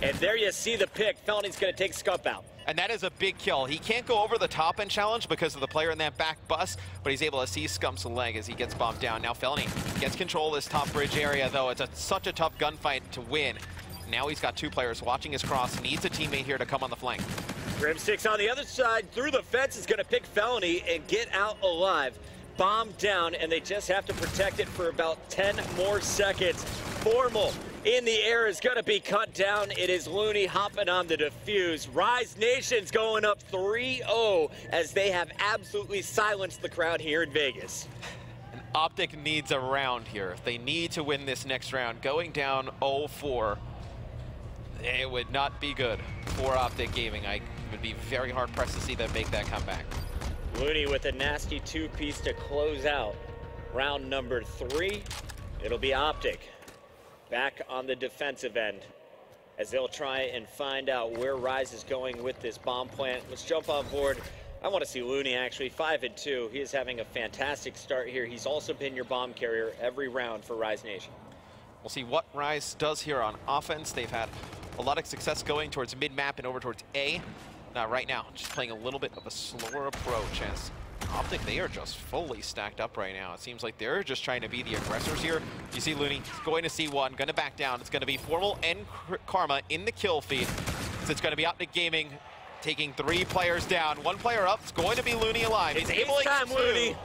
And there you see the pick. Felony's going to take Scump out. And that is a big kill. He can't go over the top end challenge because of the player in that back bus, but he's able to see Scump's leg as he gets bombed down. Now Felony gets control of this top bridge area, though. It's such a tough gunfight to win. Now he's got 2 players watching his cross. Needs a teammate here to come on the flank. Grim6 on the other side through the fence is going to pick Felony and get out alive. Bomb down, and they just have to protect it for about 10 more seconds. Formal in the air is going to be cut down. It is Looney hopping on the defuse. Rise Nation's going up 3-0 as they have absolutely silenced the crowd here in Vegas. And OpTic needs a round here. They need to win this next round. Going down 0-4, it would not be good for OpTic Gaming. I would be very hard pressed to see them make that comeback. Looney with a nasty 2-piece to close out round number 3. It'll be OpTic back on the defensive end as they'll try and find out where Rise is going with this bomb plant. Let's jump on board. I want to see Looney actually 5-2. He is having a fantastic start here. He's also been your bomb carrier every round for Rise Nation. We'll see what Rise does here on offense. They've had a lot of success going towards mid-map and over towards A. Now, right now, just playing a little bit of a slower approach as OpTic, they are just fully stacked up right now. It seems like they're just trying to be the aggressors here. You see Looney going to C1, going to back down. It's going to be Formal and Karma in the kill feed. So it's going to be OpTic Gaming taking 3 players down. 1 player up. It's going to be Looney alive. He's able to get 2. Looney.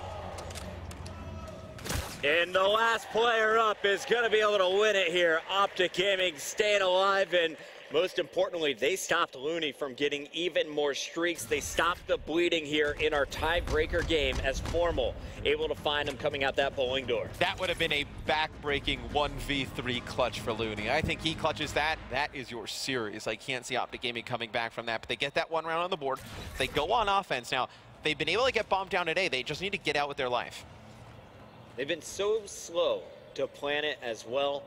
And the last player up is going to be able to win it here. OpTic Gaming staying alive, and most importantly, they stopped Looney from getting even more streaks. They stopped the bleeding here in our tiebreaker game as Formal able to find him coming out that bowling door. That would have been a back-breaking 1v3 clutch for Looney. I think he clutches that. That is your series. I can't see OpTic Gaming coming back from that, but they get that 1 round on the board. They go on offense. Now, they've been able to get bombed down today. They just need to get out with their life. They've been so slow to plan it as well.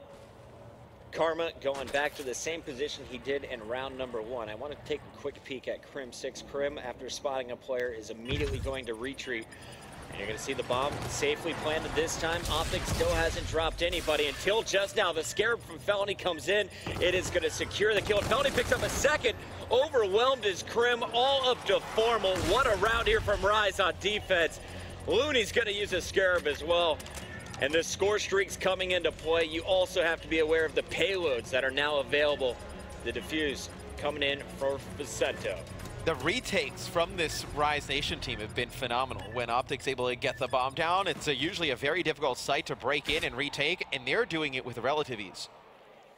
Karma going back to the same position he did in round number 1. I want to take a quick peek at Crim6. Crim, after spotting a player, is immediately going to retreat. And you're going to see the bomb safely planted this time. OpTic still hasn't dropped anybody until just now. The Scarab from Felony comes in. It is going to secure the kill. Felony picks up a second. Overwhelmed is Crim, all up to Formal. What a round here from Rise on defense. Looney's going to use a Scarab as well. And the score streaks coming into play. You also have to be aware of the payloads that are now available. The defuse coming in for Facento. The retakes from this Rise Nation team have been phenomenal. When OpTic's able to get the bomb down, it's usually a very difficult site to break in and retake, and they're doing it with relative ease.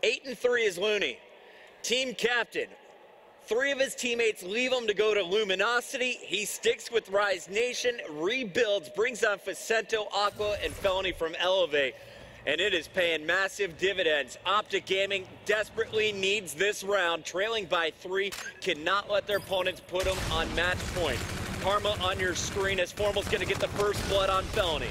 8-3 is Looney, team captain. 3 of his teammates leave him to go to Luminosity. He sticks with Rise Nation, rebuilds, brings on Facento, Aqua, and Felony from Elevate. And it is paying massive dividends. OpTic Gaming desperately needs this round, trailing by 3, cannot let their opponents put them on match point. Karma on your screen as Formal's gonna get the first blood on Felony.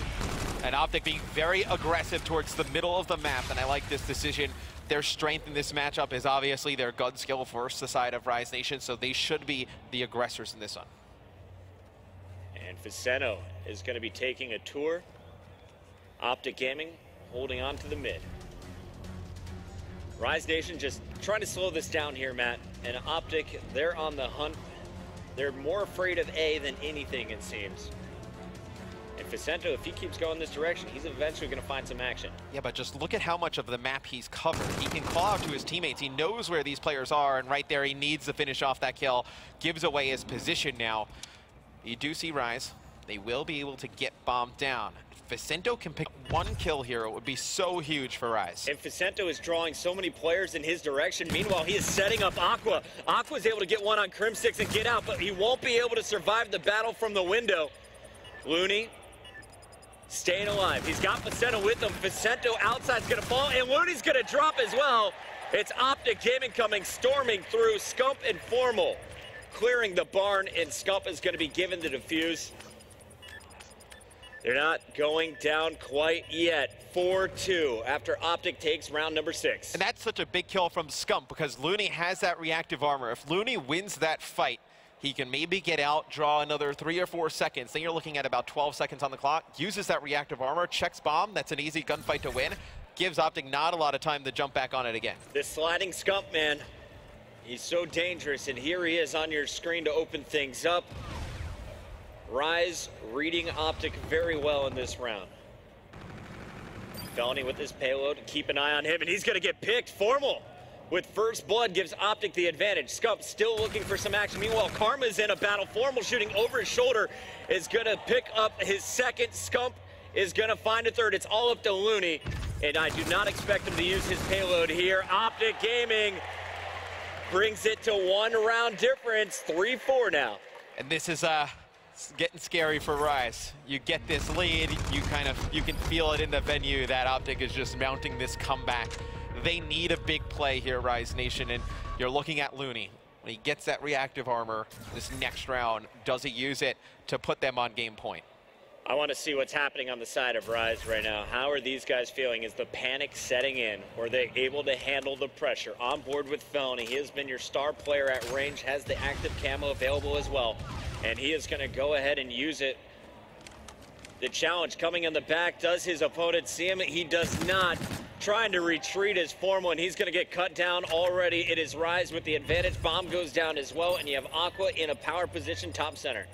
And OpTic being very aggressive towards the middle of the map, and I like this decision. Their strength in this matchup is obviously their gun skill versus the side of Rise Nation, so they should be the aggressors in this one. And Facento is gonna be taking a tour. OpTic Gaming holding on to the mid. Rise Nation just trying to slow this down here, Matt. And OpTic, they're on the hunt. They're more afraid of A than anything, it seems. And Facento, if he keeps going this direction, he's eventually going to find some action. Yeah, but just look at how much of the map he's covered. He can call out to his teammates. He knows where these players are, and right there he needs to finish off that kill. Gives away his position now. You do see Rise. They will be able to get bombed down. Facento can pick 1 kill here. It would be so huge for Rise. And Facento is drawing so many players in his direction. Meanwhile, he is setting up Aqua. Aqua's able to get one on Crim6 and get out, but he won't be able to survive the battle from the window. Looney staying alive. He's got Facento with him. Facento outside's gonna fall, and Looney's gonna drop as well. It's OpTic Gaming coming, storming through. Scump and Formal clearing the barn, and Scump is gonna be given the defuse. They're not going down quite yet. 4-2 after OpTic takes round number 6. And that's such a big kill from Scump because Looney has that reactive armor. If Looney wins that fight, he can maybe get out, draw another 3 or 4 seconds. Then you're looking at about 12 seconds on the clock. Uses that reactive armor, checks bomb. That's an easy gunfight to win. Gives OpTic not a lot of time to jump back on it again. This sliding Scump, man, he's so dangerous. And here he is on your screen to open things up. Rise reading OpTic very well in this round. Felony with his payload, keep an eye on him, and he's gonna get picked. Formal with first blood gives OpTic the advantage. Scump still looking for some action. Meanwhile, Karma's in a battle. Formal shooting over his shoulder is gonna pick up his second. Scump is gonna find a third. It's all up to Looney, and I do not expect him to use his payload here. OpTic Gaming brings it to 1 round difference, 3-4 now. And this is it's getting scary for Rise. You get this lead, you can feel it in the venue that OpTic is just mounting this comeback. They need a big play here, Rise Nation, and you're looking at Looney. When he gets that reactive armor this next round, does he use it to put them on game point? I want to see what's happening on the side of Rise right now. How are these guys feeling? Is the panic setting in? Or are they able to handle the pressure? On board with Felony. He has been your star player at range, has the active camo available as well. And he is going to go ahead and use it. The challenge coming in the back. Does his opponent see him? He does not. Trying to retreat as Formal, and he's going to get cut down already. It is Rise with the advantage. Bomb goes down as well, and you have Aqua in a power position top center.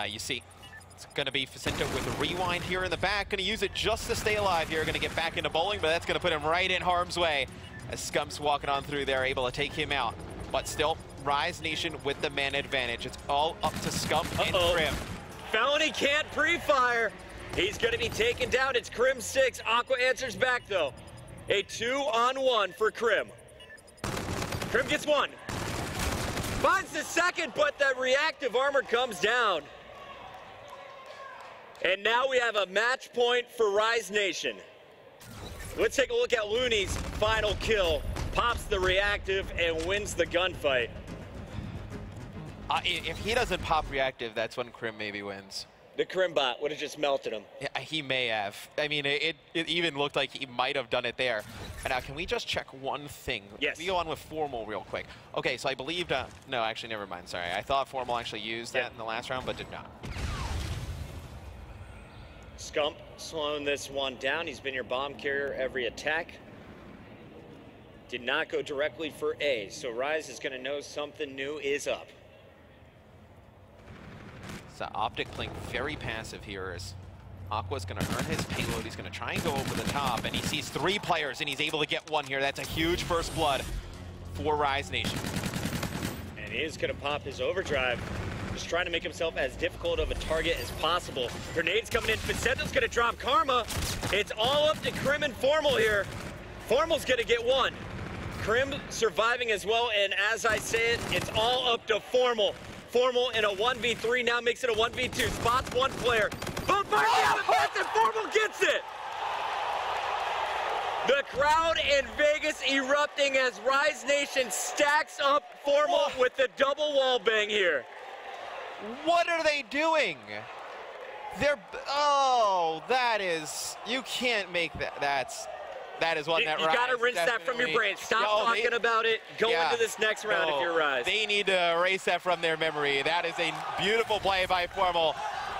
You see, it's going to be Facento with a rewind here in the back. Going to use it just to stay alive here. Going to get back into bowling, but that's going to put him right in harm's way as Scump's walking on through there, able to take him out. But still, Rise Nation with the man advantage. It's all up to Scump and Crim. Felony can't pre-fire. He's going to be taken down. It's Crim6. Aqua answers back, though. A 2-on-1 for Crim. Crim gets 1. Finds the second, but the reactive armor comes down. And now we have a match point for Rise Nation. Let's take a look at Looney's final kill. Pops the reactive and wins the gunfight. If he doesn't pop reactive, that's when Crim maybe wins. The Crim bot would have just melted him. Yeah, he may have. I mean, it even looked like he might have done it there. And now, can we just check one thing? Yes. We go on with Formal real quick. Okay, so I believed, no, actually, never mind, sorry. I thought Formal actually used that in the last round, but did not. Scump slowing this one down. He's been your bomb carrier every attack. Did not go directly for A, so Rise is going to know something new is up. So OpTic playing very passive here as Aqua's going to earn his payload. He's going to try and go over the top, and he sees 3 players, and he's able to get 1 here. That's a huge first blood for Rise Nation. And He is going to pop his overdrive. Just trying to make himself as difficult of a target as possible. Grenades coming in. Vicento's going to drop Karma. It's all up to Krim and Formal here. Formal's going to get one. Krim surviving as well, and as I say it, it's all up to Formal. Formal in a 1v3 now makes it a 1v2. Spots one player. Boom, fire down the fence, and Formal gets it! The crowd in Vegas erupting as Rise Nation stacks up Formal with the double wall bang here. What are they doing? That is, you can't make that. That is one that you gotta rinse that from your brain. Stop talking about it. Go into this next round if you're Rise. They need to erase that from their memory. That is a beautiful play by Formal.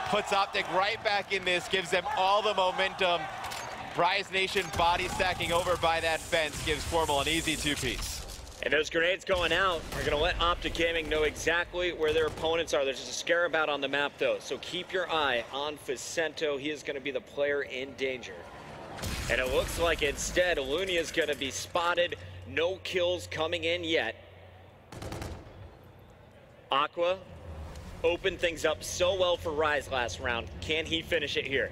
Puts OpTic right back in this, gives them all the momentum. Rise Nation body stacking over by that fence gives Formal an easy two-piece. And those grenades going out are going to let OpTic Gaming know exactly where their opponents are. There's just a scarab out on the map, though. So keep your eye on Vicento. He is going to be the player in danger. And it looks like instead, Looney is going to be spotted. No kills coming in yet. Aqua opened things up so well for Rise last round. Can he finish it here?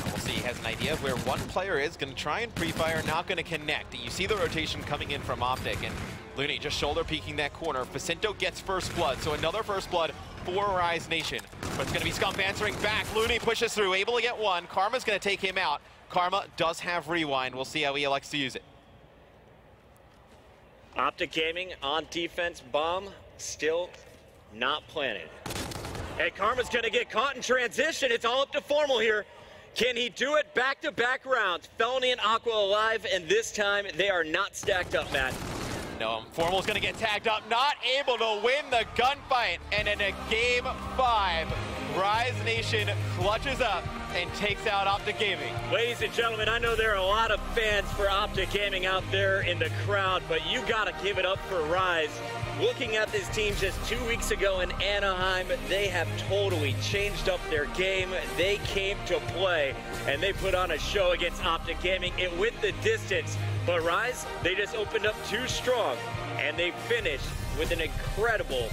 We'll see. He has an idea of where one player is. Going to try and pre-fire, not going to connect. You see the rotation coming in from OpTic, and Looney just shoulder peeking that corner. Vicento gets first blood, so another first blood for Rise Nation. But it's going to be Scump answering back. Looney pushes through, able to get one. Karma's going to take him out. Karma does have rewind. We'll see how he elects to use it. OpTic Gaming on defense. Bomb still not planted. And Karma's going to get caught in transition. It's all up to Formal here. Can he do it back-to-back rounds? Felony and Aqua alive, and this time they are not stacked up, Matt. No, Formal's going to get tagged up, not able to win the gunfight. And in a game 5, Rise Nation clutches up and takes out OpTic Gaming. Ladies and gentlemen, I know there are a lot of fans for OpTic Gaming out there in the crowd, but you got to give it up for Rise. Looking at this team just 2 weeks ago in Anaheim, they have totally changed up their game. They came to play, and they put on a show against OpTic Gaming. It went the distance, but Rise, they just opened up too strong, and they finished with an incredible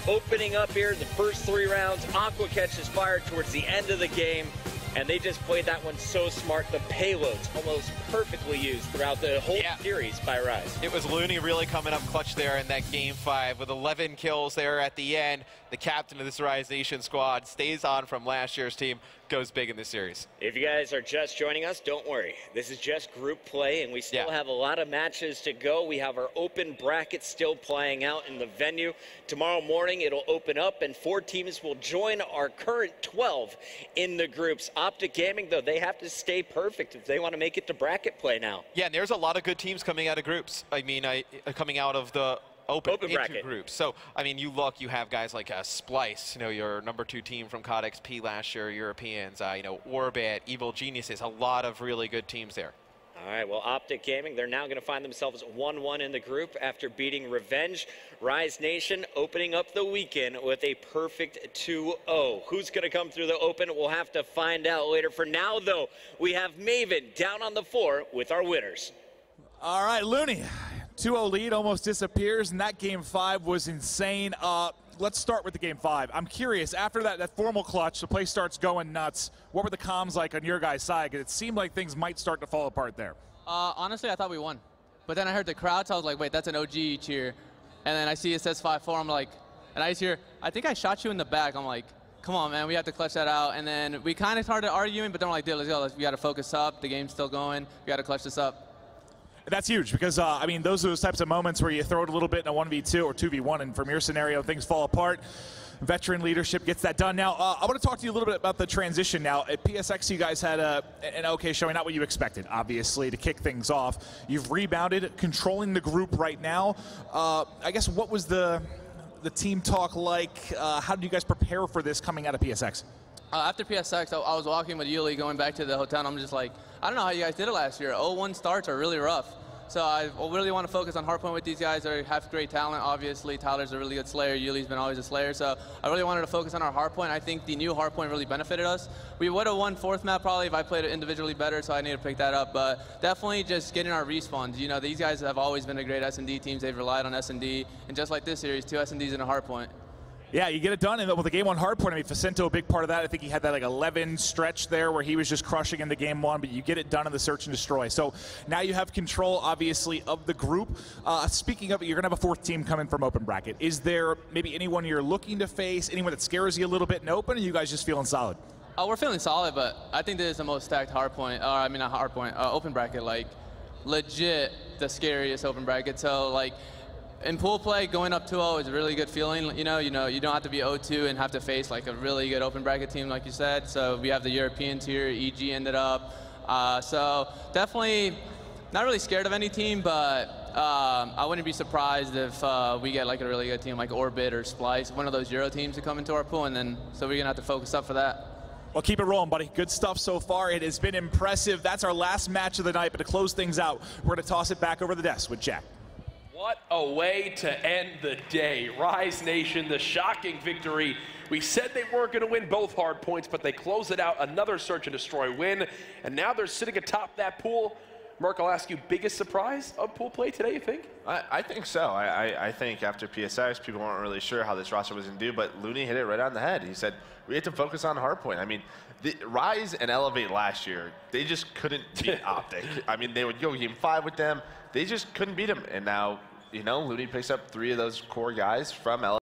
opening up here. The first 3 rounds, Aqua catches fire towards the end of the game, and they just played that one so smart. The payloads almost perfectly used throughout the whole series by Rise. It was Looney really coming up clutch there in that game 5 with 11 kills there at the end. The captain of this Rise Nation squad stays on from last year's team, goes big in this series. If you guys are just joining us, don't worry. This is just group play, and we still have a lot of matches to go. We have our open bracket still playing out in the venue. Tomorrow morning, it'll open up, and 4 teams will join our current 12 in the groups. OpTic Gaming, though, they have to stay perfect if they want to make it to bracket play now. Yeah, and there's a lot of good teams coming out of groups. I mean, coming out of the open bracket groups. So, I mean, you have guys like Splice, your number 2 team from Cod XP last year, Europeans, Orbit, Evil Geniuses, a lot of really good teams there. All right, well, OpTic Gaming, they're now going to find themselves 1-1 in the group after beating Revenge. Rise Nation opening up the weekend with a perfect 2-0. Who's going to come through the open? We'll have to find out later. For now, though, we have Maven down on the floor with our winners. All right, Looney. 2-0 lead almost disappears, and that game 5 was insane. Let's start with the game 5. I'm curious, after that Formal clutch, the play starts going nuts. What were the comms like on your guys' side? Because it seemed like things might start to fall apart there. Honestly, I thought we won. But then I heard the crowd, so I was like, wait, that's an OG cheer. And then I see it says 5-4. I'm like, and I just hear, I think I shot you in the back. I'm like, come on, man, we have to clutch that out. And then we kind of started arguing, but then we're like, dude, let's go. We got to focus up. The game's still going. We got to clutch this up. That's huge because, I mean, those are those types of moments where you throw it a little bit in a 1v2 or 2v1, and from your scenario, things fall apart. Veteran leadership gets that done. Now, I want to talk to you a little bit about the transition now. At PSX, you guys had an okay showing, not what you expected, obviously, to kick things off. You've rebounded, controlling the group right now. I guess, what was the team talk like? How did you guys prepare for this coming out of PSX? After PSX, I was walking with Yuli going back to the hotel, and I'm just like, I don't know how you guys did it last year. 0-1 starts are really rough. So I really want to focus on hardpoint with these guys. They have great talent, obviously. Tyler's a really good slayer. Yuli's been always a slayer. So I really wanted to focus on our hardpoint. I think the new hardpoint really benefited us. We would have won 4th map probably if I played it individually better, so I need to pick that up. But definitely just getting our respawns. You know, these guys have always been a great S&D teams. They've relied on S&D. And just like this series, 2 S&Ds and a hardpoint. Yeah, you get it done, and with the game 1 hardpoint, I mean, Facento, a big part of that. I think he had that like 11 stretch there where he was just crushing into game 1, but you get it done in the search and destroy. So now you have control, obviously, of the group. Speaking of it, you're going to have a 4th team coming from open bracket. Is there maybe anyone you're looking to face, anyone that scares you a little bit in open, or are you guys just feeling solid? We're feeling solid, but I think this is the most stacked hardpoint, I mean not hardpoint, open bracket, like legit the scariest open bracket. So like, in pool play, going up 2-0 is a really good feeling. You know, you don't have to be 0-2 and have to face like a really good open bracket team, like you said. So we have the European tier. EG ended up. So definitely not really scared of any team, but I wouldn't be surprised if we get like a really good team like Orbit or Splice, one of those Euro teams to come into our pool, and then so we're gonna have to focus up for that. Well, keep it rolling, buddy. Good stuff so far. It has been impressive. That's our last match of the night, but to close things out, we're gonna toss it back over the desk with Jack. What a way to end the day. Rise Nation, the shocking victory. We said they weren't going to win both hard points, but they close it out. Another search and destroy win. And now they're sitting atop that pool. Merk, I'll ask you, biggest surprise of pool play today, you think? I think so. I think after PSX, people weren't really sure how this roster was going to do, but Looney hit it right on the head. He said, we had to focus on hardpoint. I mean, the Rise and Elevate last year, they just couldn't beat OpTic. I mean, they would go game 5 with them. They just couldn't beat them. And now, you know, Looney picks up 3 of those core guys from Elevate.